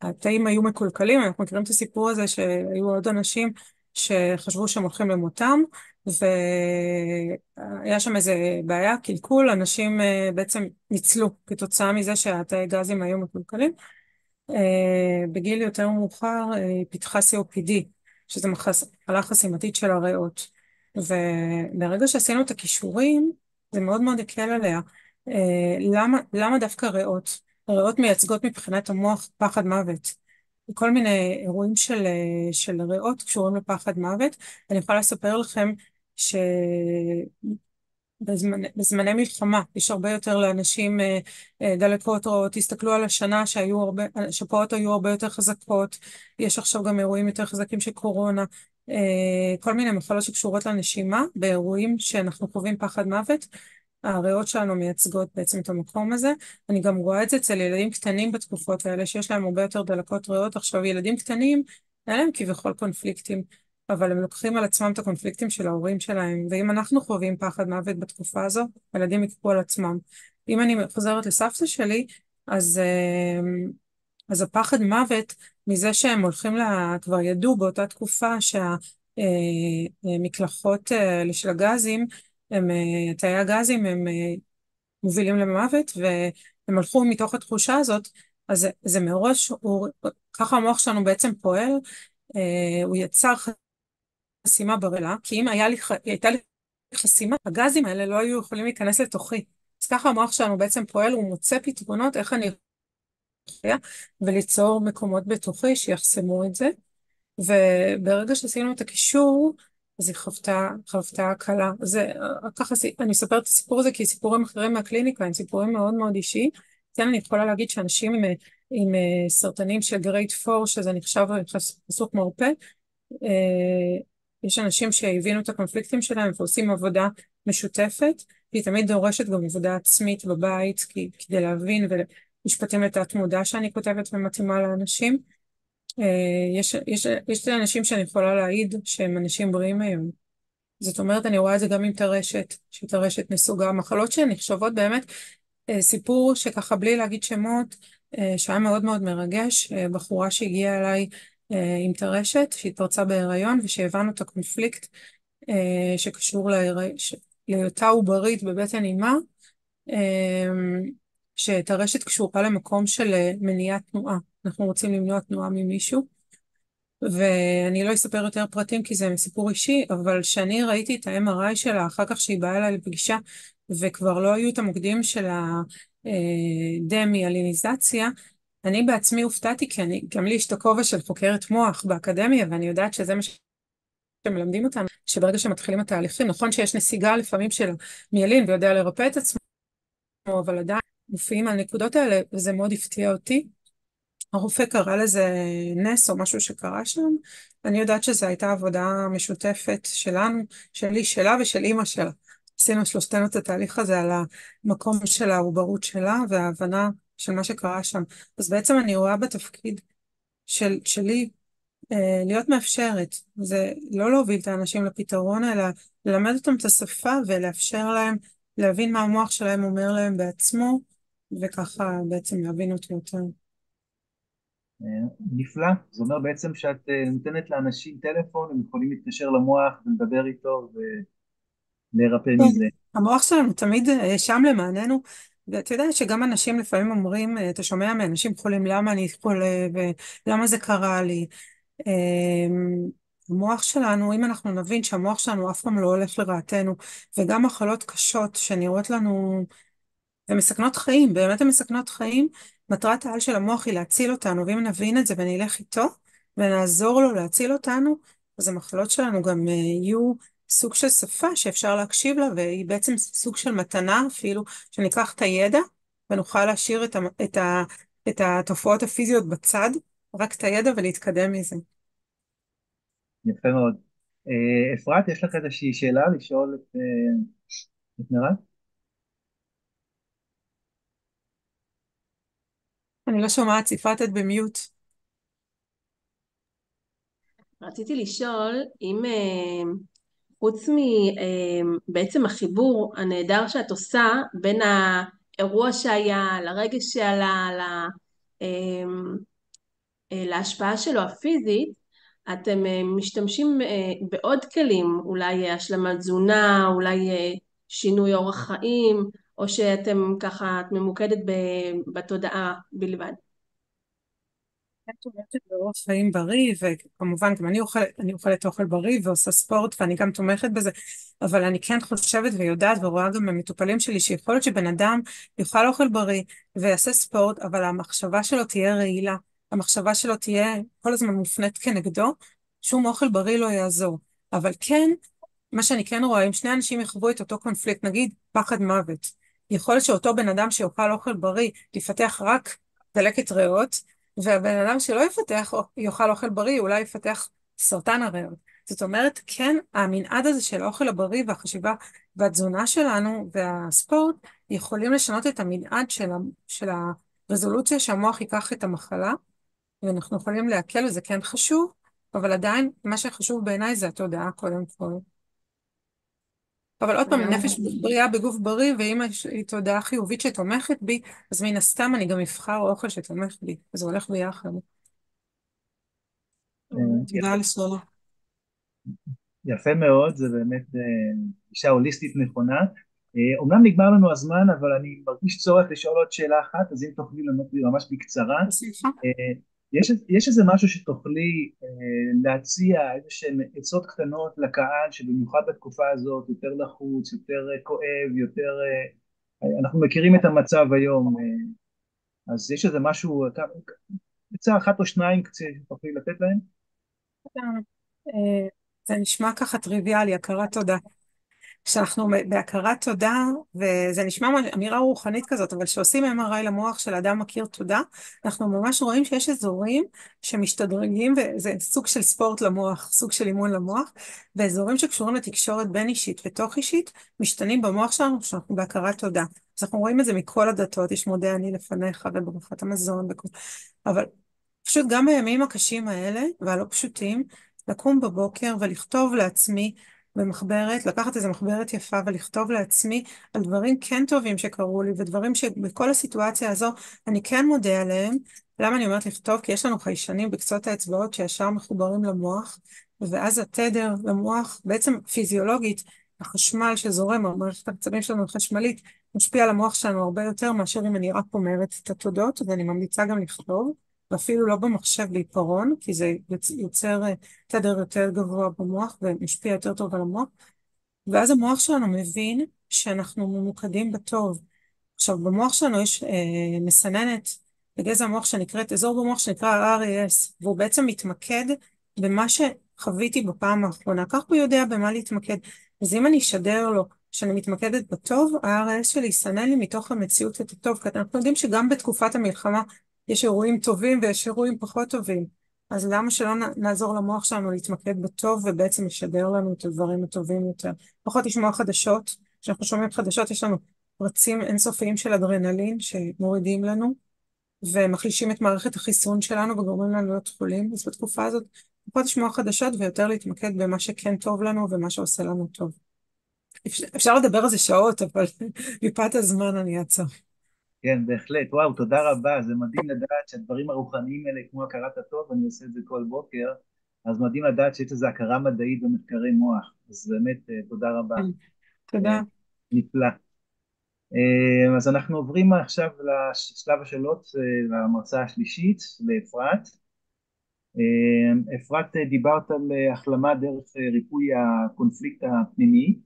והתאים היו מקולקלים. אנחנו מכירים את הסיפור הזה שהיו עוד אנשים שחשבו שהם הולכים למותם, והיה שם איזה בעיה, קלקול, אנשים בעצם ניצלו כתוצאה מזה שהתאי גזים היו מקולקלים. בגיל יותר מאוחר פיתחה COPD, שזה מחלה חסימתית של הריאות. וברגע שעשינו את הכישורים, זה מאוד מאוד הקל עליה. למה דווקא ריאות? ריאות מייצגות מבחינת המוח פחד מוות. כל מיני אירועים של ריאות קשורים לפחד מוות. אני יכולה לספר לכם בזמני מלחמה יש הרבה יותר לאנשים דלקות ריאות. תסתכלו על השנה שפעות היו הרבה יותר חזקות, יש עכשיו גם אירועים יותר חזקים של קורונה, כל מיני מחלות שקשורות לנשימה. באירועים שאנחנו חווים פחד מוות, הריאות שלנו מייצגות בעצם את המקום הזה. אני גם רואה את זה אצל ילדים קטנים בתקופות האלה, שיש להם הרבה יותר דלקות ריאות. עכשיו ילדים קטנים, אין להם כביכול קונפליקטים, אבל הם לוקחים על עצמם את הקונפליקטים של ההורים שלהם, ואם אנחנו חווים פחד מוות בתקופה הזו, ילדים יקחו על עצמם. אם אני חוזרת לסבתא שלי, אז הפחד מוות מזה שהם הולכים כבר ידעו באותה תקופה שהמקלחות של הגזים, תאי הגזים הם מובילים למוות, והם הלכו מתוך התחושה הזאת. אז זה מראש, ככה המוח שלנו בעצם פועל, הוא יצר חסימה בריאה, כי אם הייתה לי חסימה, הגזים האלה לא היו יכולים להיכנס לתוכי. אז ככה המוח שלנו בעצם פועל, הוא מוצא פתרונות איך אני יכולה וליצור מקומות בתוכי שיחסמו את זה. וברגע שעשינו את הקישור, אז היא חוותה הקלה. ככה אני אספר את הסיפור הזה, כי סיפורים אחרים מהקליניקה הם סיפורים מאוד מאוד אישי. כן, אני יכולה להגיד שאנשים עם סרטנים של גרייד 4, שזה נחשב חשוף מרפא, יש אנשים שהבינו את הקונפליקטים שלהם ועושים עבודה משותפת, והיא תמיד דורשת גם עבודה עצמית בבית, כדי להבין, ומשפטים לתת מודע שאני כותבת ומתאימה לאנשים. יש אנשים שאני יכולה להעיד שהם אנשים בריאים היום. זאת אומרת, אני רואה את זה גם עם טרשת, שטרשת נסוגה, מחלות שהן נחשבות באמת, סיפור שככה בלי להגיד שמות, שהיה מאוד מאוד מרגש, בחורה שהגיעה אליי עם טרשת, שהתפרצה בהיריון, ושהבנו את הקונפליקט שקשור להיותה עוברית בבטן אימה, שטרשת קשורה למקום של מניעת תנועה. אנחנו רוצים למנוע תנועה ממישהו, ואני לא אספר יותר פרטים כי זה סיפור אישי, אבל שאני ראיתי את ה-MRI שלה אחר כך שהיא באה אליי לפגישה, וכבר לא היו את המוקדים של הדמיאליניזציה, אני בעצמי הופתעתי, כי גם לי יש את הכובע של חוקרת מוח באקדמיה, ואני יודעת שזה מה שמלמדים אותנו, שברגע שמתחילים התהליכים, נכון שיש נסיגה לפעמים של מיילין ויודע לרפא את עצמו, אבל עדיין מופיעים על הנקודות האלה, וזה מאוד הפתיע אותי. הרופא קרא לזה נס או משהו שקרה שם. אני יודעת שזו הייתה עבודה משותפת שלנו, שלי, שלה ושל אמא שלה. עשינו שלושתנו את התהליך הזה על המקום של העוברות שלה וההבנה של מה שקרה שם. אז בעצם אני רואה בתפקיד שלי להיות מאפשרת. זה לא להוביל את האנשים לפתרון, אלא ללמד אותם את השפה ולאפשר להם להבין מה המוח שלהם אומר להם בעצמו, וככה בעצם להבין אותו יותר. נפלא. זה אומר בעצם שאת נותנת לאנשים טלפון, הם יכולים להתקשר למוח ולדבר איתו ולהירפא כן, מזה. המוח שלנו תמיד שם למעננו, ואתה יודע שגם אנשים לפעמים אומרים, אתה שומע מאנשים חולים, למה אני חולה ולמה זה קרה לי. המוח שלנו, אם אנחנו נבין שהמוח שלנו אף פעם לא הולך לרעתנו, וגם מחלות קשות שנראות לנו ומסכנות חיים, באמת הן מסכנות חיים, מטרת העל של המוח היא להציל אותנו, ואם נבין את זה ונלך איתו ונעזור לו להציל אותנו, אז המחלות שלנו גם יהיו סוג של שפה שאפשר להקשיב לה, והיא בעצם סוג של מתנה אפילו, שניקח את הידע ונוכל להשאיר את התופעות הפיזיות בצד, רק את הידע ולהתקדם מזה. יפה מאוד. אפרת, יש לך איזושהי שאלה לשאול את מירב? אני לא שומעת, ציפרת את במיוט. רציתי לשאול אם חוץ מבעצם החיבור הנהדר שאת עושה בין האירוע שהיה, לרגש שעלה, להשפעה שלו הפיזית, אתם משתמשים בעוד כלים, אולי השלמת תזונה, אולי שינוי אורח חיים, או שאתם ככה, את ממוקדת בתודעה בלבד? אני תומכת באורח חיים בריא, וכמובן גם אני אוכלת אוכל בריא ועושה ספורט, ואני גם תומכת בזה, אבל אני כן חושבת ויודעת ורואה גם במטופלים שלי, שיכול להיות שבן אדם יאכל אוכל בריא ויעשה ספורט, אבל המחשבה שלו תהיה רעילה, המחשבה שלו תהיה כל הזמן מופנית כנגדו, שום אוכל בריא לא יעזור. אבל כן, מה שאני כן רואה, אם שני אנשים יחוו את אותו קונפליקט, נגיד פחד מוות, יכול להיות שאותו בן אדם שיאכל אוכל בריא, יפתח רק דלקת ריאות, והבן אדם שלא יפתח, יאכל אוכל בריא, אולי יפתח סרטן הריאות. זאת אומרת, כן, המנעד הזה של האוכל הבריא והחשיבה והתזונה שלנו והספורט, יכולים לשנות את המנעד של הרזולוציה שהמוח ייקח את המחלה, ואנחנו יכולים להקל, וזה כן חשוב, אבל עדיין מה שחשוב בעיניי זה התודעה קודם כל. אבל עוד פעם, נפש בריאה בגוף בריא, ואם היא תודעה חיובית שתומכת בי, אז מן הסתם אני גם אבחר אוכל שתומך בי, אז זה הולך ביחד. תודה על השאלה. יפה מאוד, זה באמת גישה הוליסטית נכונה. אומנם נגמר לנו הזמן, אבל אני מרגיש צורך לשאול עוד שאלה אחת, אז אם תוכלי לענות לי ממש בקצרה. בשמחה. יש איזה משהו שתוכלי להציע, איזה שהן עצות קטנות לקהל, שבמיוחד בתקופה הזאת יותר לחוץ, יותר כואב, יותר... אנחנו מכירים את המצב היום, אז יש איזה משהו, עצה אחת או שניים שתוכלי לתת להם? זה נשמע ככה טריוויאלי, הכרת תודה. כשאנחנו בהכרת תודה, וזה נשמע אמירה רוחנית כזאת, אבל כשעושים MRI למוח של אדם מכיר תודה, אנחנו ממש רואים שיש אזורים שמשתדרגים, וזה סוג של ספורט למוח, סוג של אימון למוח, ואזורים שקשורים לתקשורת בין אישית ותוך אישית, משתנים במוח שלנו כשאנחנו בהכרת תודה. אז אנחנו רואים את זה מכל הדתות, יש מודה אני לפניך וברכת המזון, אבל פשוט גם בימים הקשים האלה, והלא פשוטים, לקום בבוקר ולכתוב לעצמי במחברת, לקחת איזו מחברת יפה ולכתוב לעצמי על דברים כן טובים שקרו לי, ודברים שבכל הסיטואציה הזו אני כן מודה עליהם. למה אני אומרת לכתוב? כי יש לנו חיישנים בקצות האצבעות שישר מחוברים למוח, ואז התדר למוח, בעצם פיזיולוגית, החשמל שזורם, המערכת העצבים שלנו חשמלית, משפיע על המוח שלנו הרבה יותר מאשר אם אני רק אומרת את התודות, ואני ממליצה גם לכתוב. ואפילו לא במחשב בעיקרון, כי זה יוצר תדר יותר גבוה במוח ומשפיע יותר טוב על המוח, ואז המוח שלנו מבין שאנחנו ממוקדים בטוב. עכשיו, במוח שלנו יש מסננת בגזע המוח שנקראת, אזור במוח שנקרא RAS, והוא בעצם מתמקד במה שחוויתי בפעם האחרונה, כך הוא יודע במה להתמקד. אז אם אני אשדר לו שאני מתמקדת בטוב, ה-RAS שלי יסנן לי מתוך המציאות את הטוב, כי אנחנו יודעים שגם בתקופת המלחמה יש אירועים טובים ויש אירועים פחות טובים. אז למה שלא נעזור למוח שלנו להתמקד בטוב ובעצם ישדר לנו את הדברים הטובים יותר? פחות לשמוע חדשות, כשאנחנו שומעים חדשות יש לנו פרצים אינסופיים של אדרנלין שמורידים לנו ומחלישים את מערכת החיסון שלנו וגורמים לנו להיות חולים. אז בתקופה הזאת פחות לשמוע חדשות ויותר להתמקד במה שכן טוב לנו ומה שעושה לנו טוב. אפשר לדבר על זה שעות, אבל מפאת הזמן אני אעצור. כן, בהחלט. וואו, תודה רבה. זה מדהים לדעת שהדברים הרוחניים האלה, כמו הכרת הטוב, אני עושה את זה כל בוקר, אז מדהים לדעת שיש איזו הכרה מדעית במחקרי מוח. אז באמת, תודה רבה. כן, אה, תודה. נפלא. אז אנחנו עוברים עכשיו לשלב השאלות, למרצאה השלישית, לאפרת. אפרת, דיברת על החלמה דרך ריפוי הקונפליקט הפנימי.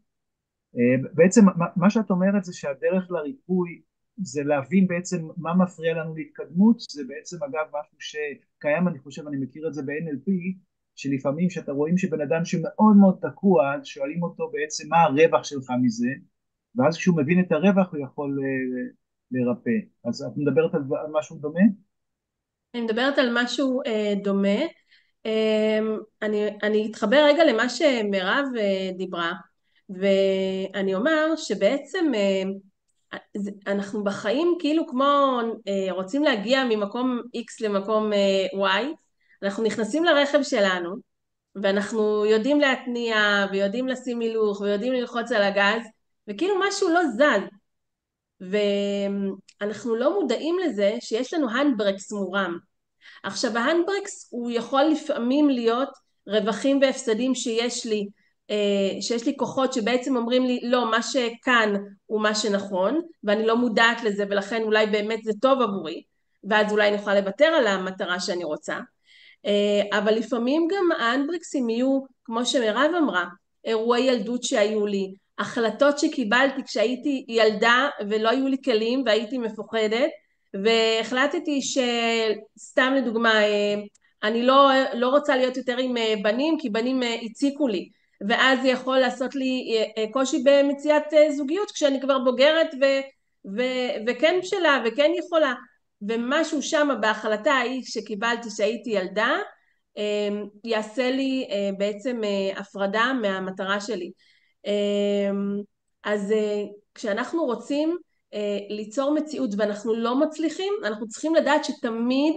בעצם מה שאת אומרת זה שהדרך לריפוי זה להבין בעצם מה מפריע לנו להתקדמות. זה בעצם אגב משהו שקיים, אני חושב, אני מכיר את זה ב-NLP, שלפעמים שאתה רואים שבן אדם שמאוד מאוד תקוע, אז שואלים אותו בעצם מה הרווח שלך מזה, ואז כשהוא מבין את הרווח הוא יכול לרפא. אז את מדברת על משהו דומה? אני מדברת על משהו דומה. אני אתחבר רגע למה שמירב דיברה, ואני אומר שבעצם אנחנו בחיים כאילו כמו רוצים להגיע ממקום X למקום Y, אנחנו נכנסים לרכב שלנו, ואנחנו יודעים להתניע, ויודעים לשים הילוך, ויודעים ללחוץ על הגז, וכאילו משהו לא זז, ואנחנו לא מודעים לזה שיש לנו הנדברקס מורם. עכשיו ההנדברקס הוא יכול לפעמים להיות רווחים והפסדים שיש לי כוחות שבעצם אומרים לי לא, מה שכאן הוא מה שנכון ואני לא מודעת לזה ולכן אולי באמת זה טוב עבורי, ואז אולי אני יכולה לוותר על המטרה שאני רוצה. אבל לפעמים גם האנדברקסים יהיו כמו שמירב אמרה, אירועי ילדות שהיו לי, החלטות שקיבלתי כשהייתי ילדה ולא היו לי כלים והייתי מפוחדת, והחלטתי שסתם לדוגמה אני לא רוצה להיות יותר עם בנים כי בנים הציקו לי, ואז זה יכול לעשות לי קושי במציאת זוגיות כשאני כבר בוגרת וכן בשלה וכן יכולה, ומשהו שם בהחלטה ההיא שקיבלתי שהייתי ילדה יעשה לי בעצם הפרדה מהמטרה שלי. אז כשאנחנו רוצים ליצור מציאות ואנחנו לא מצליחים, אנחנו צריכים לדעת שתמיד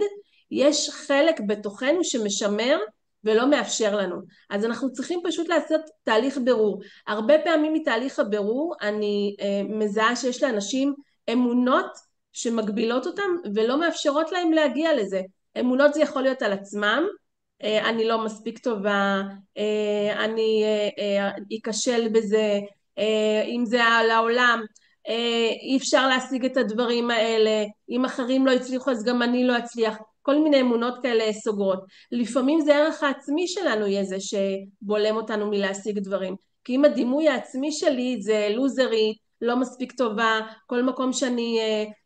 יש חלק בתוכנו שמשמר ולא מאפשר לנו. אז אנחנו צריכים פשוט לעשות תהליך ברור. הרבה פעמים מתהליך הברור אני מזהה שיש לאנשים אמונות שמגבילות אותם ולא מאפשרות להם להגיע לזה. אמונות זה יכול להיות על עצמם, אני לא מספיק טובה, אני אכשל בזה, אם זה על העולם, אי אפשר להשיג את הדברים האלה, אם אחרים לא הצליחו אז גם אני לא אצליח, כל מיני אמונות כאלה סוגרות. לפעמים זה הערך העצמי שלנו יהיה זה שבולם אותנו מלהשיג דברים, כי אם הדימוי העצמי שלי זה לוזרית, לא מספיק טובה, כל מקום שאני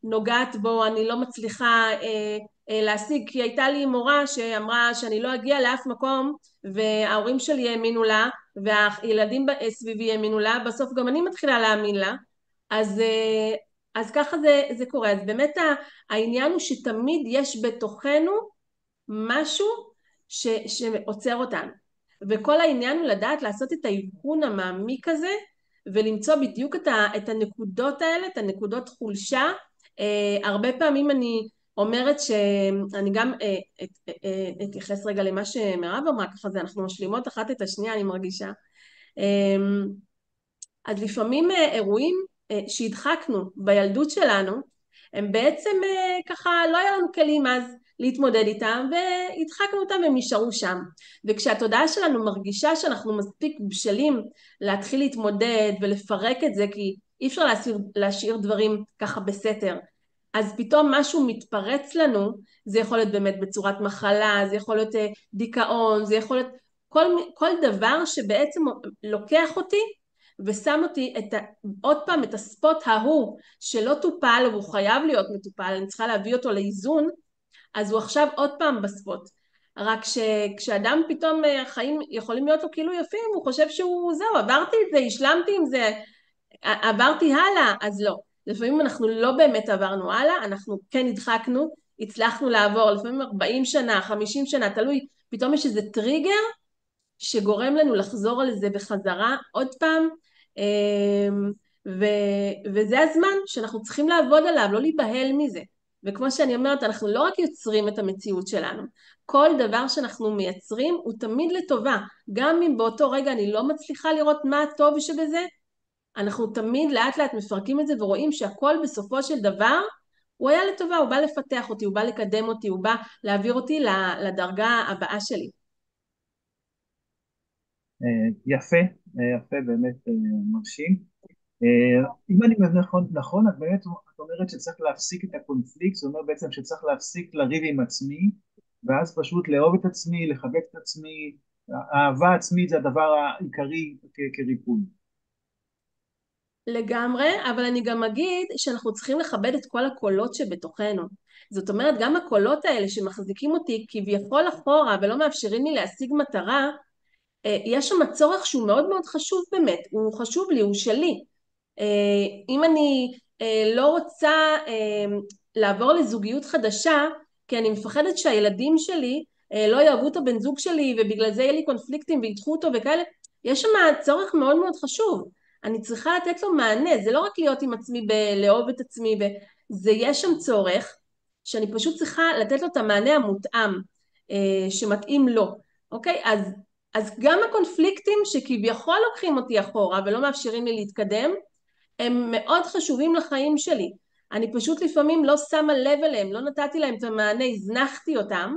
נוגעת בו אני לא מצליחה להשיג, כי הייתה לי מורה שאמרה שאני לא אגיע לאף מקום וההורים שלי האמינו לה והילדים סביבי האמינו לה, בסוף גם אני מתחילה להאמין לה. אז ככה זה קורה. אז באמת העניין הוא שתמיד יש בתוכנו משהו שעוצר אותנו, וכל העניין הוא לדעת לעשות את האבחון המעמיק הזה ולמצוא בדיוק את הנקודות האלה, את הנקודות חולשה. הרבה פעמים אני אומרת שאני גם אתייחס רגע למה שמירב אמרה, ככה זה אנחנו משלימות אחת את השנייה אני מרגישה. אז לפעמים אירועים שהדחקנו בילדות שלנו, הם בעצם ככה לא היה לנו כלים אז להתמודד איתם, והדחקנו אותם והם נשארו שם. וכשהתודעה שלנו מרגישה שאנחנו מספיק בשלים להתחיל להתמודד ולפרק את זה, כי אי אפשר להשאיר דברים ככה בסתר, אז פתאום משהו מתפרץ לנו, זה יכול להיות באמת בצורת מחלה, זה יכול להיות דיכאון, זה יכול להיות כל דבר שבעצם לוקח אותי ושם אותי עוד פעם את הספוט ההוא שלא טופל והוא חייב להיות מטופל, אני צריכה להביא אותו לאיזון, אז הוא עכשיו עוד פעם בספוט. רק כשאדם פתאום החיים יכולים להיות לו כאילו יפים, הוא חושב שהוא זהו, עברתי את זה, השלמתי עם זה, עברתי הלאה, אז לא. לפעמים אנחנו לא באמת עברנו הלאה, אנחנו כן הדחקנו, הצלחנו לעבור לפעמים 40 שנה, 50 שנה, תלוי, פתאום יש איזה טריגר שגורם לנו לחזור על זה בחזרה עוד פעם, וזה הזמן שאנחנו צריכים לעבוד עליו, לא להיבהל מזה. וכמו שאני אומרת, אנחנו לא רק יוצרים את המציאות שלנו, כל דבר שאנחנו מייצרים הוא תמיד לטובה, גם אם באותו רגע אני לא מצליחה לראות מה הטוב שבזה, אנחנו תמיד לאט לאט מפרקים את זה ורואים שהכל בסופו של דבר הוא היה לטובה, הוא בא לפתח אותי, הוא בא לקדם אותי, הוא בא להעביר אותי לדרגה הבאה שלי. יפה, יפה, באמת מרשים. אם אני מבין נכון, את באמת את אומרת שצריך להפסיק את הקונפליקט, זאת אומרת בעצם שצריך להפסיק לריב עם עצמי, ואז פשוט לאהוב את עצמי, לחבק את עצמי, האהבה עצמית זה הדבר העיקרי כריפוי. לגמרי, אבל אני גם אגיד שאנחנו צריכים לכבד את כל הקולות שבתוכנו. זאת אומרת, גם הקולות האלה שמחזיקים אותי כביכול אחורה ולא מאפשרים לי להשיג מטרה, יש שם צורך שהוא מאוד מאוד חשוב באמת, הוא חשוב לי, הוא שלי. אם אני לא רוצה לעבור לזוגיות חדשה, כי אני מפחדת שהילדים שלי לא יאהבו את הבן זוג שלי, ובגלל זה יהיה לי קונפליקטים וידחו אותו וכאלה, יש שם צורך מאוד מאוד חשוב. אני צריכה לתת לו מענה, זה לא רק להיות עם עצמי, לאהוב את עצמי, זה יש שם צורך, שאני פשוט צריכה לתת לו את המענה המותאם, שמתאים לו, אוקיי? אז גם הקונפליקטים שכביכול לוקחים אותי אחורה ולא מאפשרים לי להתקדם, הם מאוד חשובים לחיים שלי. אני פשוט לפעמים לא שמה לב אליהם, לא נתתי להם את המענה, הזנחתי אותם,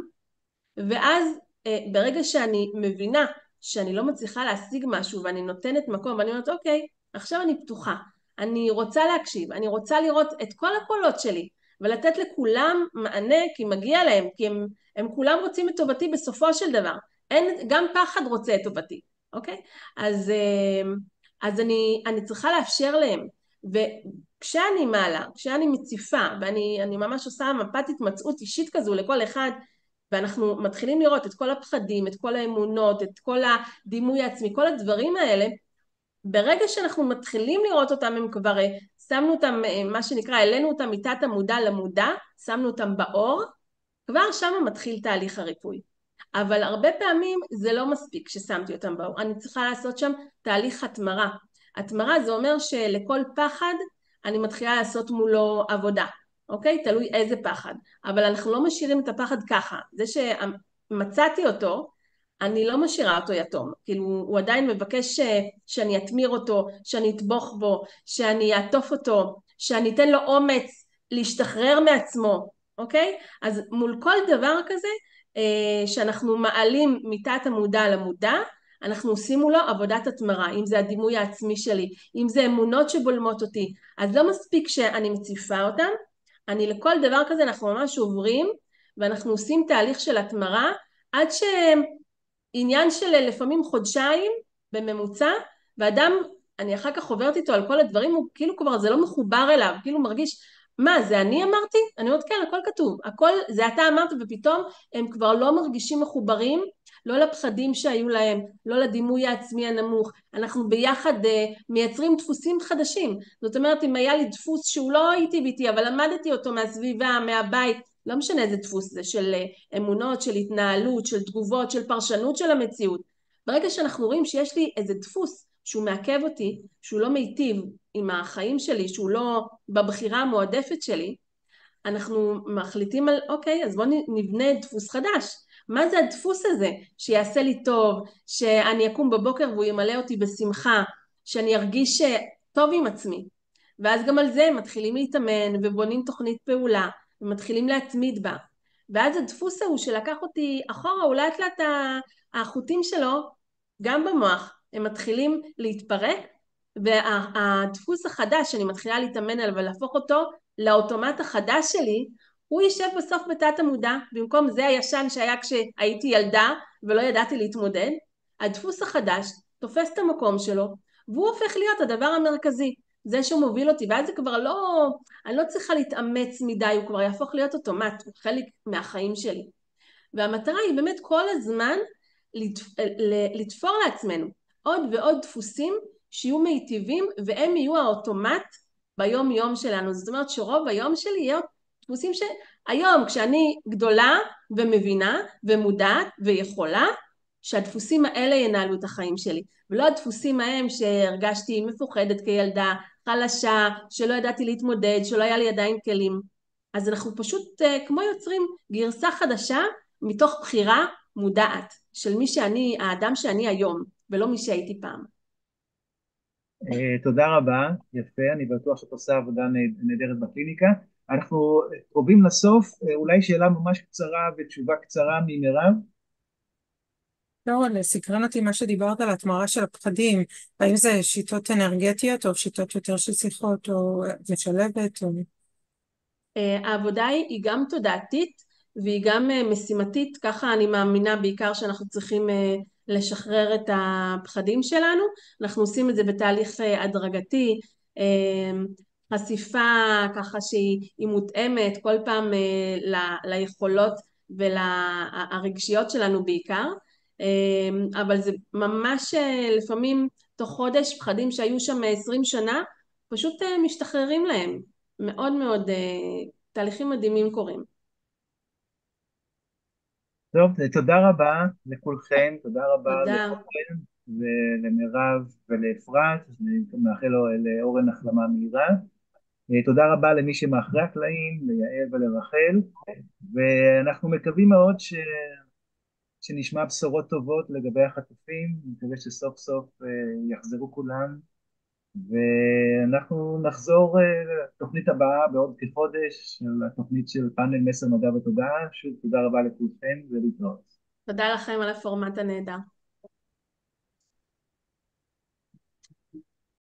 ואז ברגע שאני מבינה שאני לא מצליחה להשיג משהו ואני נותנת מקום ואני אומרת אוקיי, עכשיו אני פתוחה, אני רוצה להקשיב, אני רוצה לראות את כל הקולות שלי ולתת לכולם מענה כי מגיע להם, כי הם כולם רוצים את טובתי בסופו של דבר, גם פחד רוצה את טובתי, אוקיי? אז אני צריכה לאפשר להם, וכשאני מעלה, כשאני מציפה ואני ממש עושה מפת התמצאות אישית כזו לכל אחד, ואנחנו מתחילים לראות את כל הפחדים, את כל האמונות, את כל הדימוי העצמי, כל הדברים האלה, ברגע שאנחנו מתחילים לראות אותם, הם כבר שמנו אותם, מה שנקרא, העלינו אותם מתת המודע למודע, שמנו אותם באור, כבר שם מתחיל תהליך הריפוי. אבל הרבה פעמים זה לא מספיק ששמתי אותם באור, אני צריכה לעשות שם תהליך התמרה. התמרה זה אומר שלכל פחד אני מתחילה לעשות מולו עבודה. אוקיי? תלוי איזה פחד. אבל אנחנו לא משאירים את הפחד ככה. זה שמצאתי אותו, אני לא משאירה אותו יתום. כאילו, הוא עדיין מבקש שאני אתמיר אותו, שאני אטבוך בו, שאני אעטוף אותו, שאני אתן לו אומץ להשתחרר מעצמו. אוקיי? אז מול כל דבר כזה, שאנחנו מעלים מתת המודע למודע, אנחנו עושים מולו עבודת התמרה, אם זה הדימוי העצמי שלי, אם זה אמונות שבולמות אותי. אז לא מספיק שאני מציפה אותם, אני לכל דבר כזה אנחנו ממש עוברים, ואנחנו עושים תהליך של התמרה, עד שעניין של לפעמים חודשיים בממוצע, ואדם, אני אחר כך עוברת איתו על כל הדברים, הוא כאילו כבר זה לא מחובר אליו, כאילו מרגיש, מה זה אני אמרתי? אני אומרת כן, הכל כתוב, הכל זה אתה אמרת, ופתאום הם כבר לא מרגישים מחוברים, לא לפחדים שהיו להם, לא לדימוי העצמי הנמוך, אנחנו ביחד מייצרים דפוסים חדשים, זאת אומרת אם היה לי דפוס שהוא לא הייתי ביתי, אבל למדתי אותו מהסביבה, מהבית, לא משנה איזה דפוס זה, של אמונות, של התנהלות, של תגובות, של פרשנות של המציאות, ברגע שאנחנו רואים שיש לי איזה דפוס שהוא מעכב אותי, שהוא לא מיטיב עם החיים שלי, שהוא לא בבחירה המועדפת שלי, אנחנו מחליטים על אוקיי, אז בואו נבנה דפוס חדש. מה זה הדפוס הזה שיעשה לי טוב, שאני אקום בבוקר והוא ימלא אותי בשמחה, שאני ארגיש טוב עם עצמי. ואז גם על זה מתחילים להתאמן ובונים תוכנית פעולה ומתחילים להתמיד בה. ואז הדפוס ההוא שלקח אותי אחורה, הוא לאט לאט החוטים שלו, גם במוח, הם מתחילים להתפרק, והדפוס החדש שאני מתחילה להתאמן עליו ולהפוך אותו לאוטומט החדש שלי, הוא יישב בסוף בתת המודע, במקום זה הישן שהיה כשהייתי ילדה ולא ידעתי להתמודד, הדפוס החדש תופס את המקום שלו, והוא הופך להיות הדבר המרכזי, זה שמוביל אותי, ואז זה כבר לא, אני לא צריכה להתאמץ מדי, הוא כבר יהפוך להיות אוטומט, הוא חלק מהחיים שלי. והמטרה היא באמת כל הזמן לתפור לעצמנו עוד ועוד דפוסים שיהיו מיטיבים, והם יהיו האוטומט ביום יום שלנו. זאת אומרת שרוב היום שלי יהיו דפוסים שהיום כשאני גדולה ומבינה ומודעת ויכולה, שהדפוסים האלה ינהלו את החיים שלי, ולא הדפוסים ההם שהרגשתי מפוחדת כילדה, חלשה, שלא ידעתי להתמודד, שלא היה לי עדיין כלים. אז אנחנו פשוט כמו יוצרים גרסה חדשה מתוך בחירה מודעת של מי שאני, האדם שאני היום, ולא מי שהייתי פעם. תודה רבה, יפה, אני בטוח שאת עושה עבודה נהדרת בקליניקה. אנחנו קרובים לסוף, אולי שאלה ממש קצרה ותשובה קצרה ממירב. לא, סקרן אותי מה שדיברת על התמרה של הפחדים, האם זה שיטות אנרגטיות או שיטות יותר של שיחות או משלבת או... העבודה היא גם תודעתית והיא גם משימתית, ככה אני מאמינה בעיקר שאנחנו צריכים לשחרר את הפחדים שלנו. אנחנו עושים את זה בתהליך הדרגתי, חשיפה ככה שהיא מותאמת כל פעם ליכולות ולרגשיות שלנו בעיקר, אבל זה ממש לפעמים תוך חודש פחדים שהיו שם 20 שנה פשוט משתחררים להם. מאוד מאוד תהליכים מדהימים קורים. טוב, תודה רבה לכולכם, תודה רבה תודה. לאורן ולמירב ולאפרת, אני מאחל לאורן החלמה מהירה. תודה רבה למי שמאחורי הקלעים, ליעל ולרחל, ואנחנו מקווים מאוד שנשמע בשורות טובות לגבי החטופים, מקווה שסוף סוף יחזרו כולם, ואנחנו נחזור לתוכנית הבאה בעוד כחודש, של התוכנית של פאנל מסר מדע ותודעה. שוב תודה רבה לכולכם ולהתראות. תודה לכם על הפורמט הנהדר.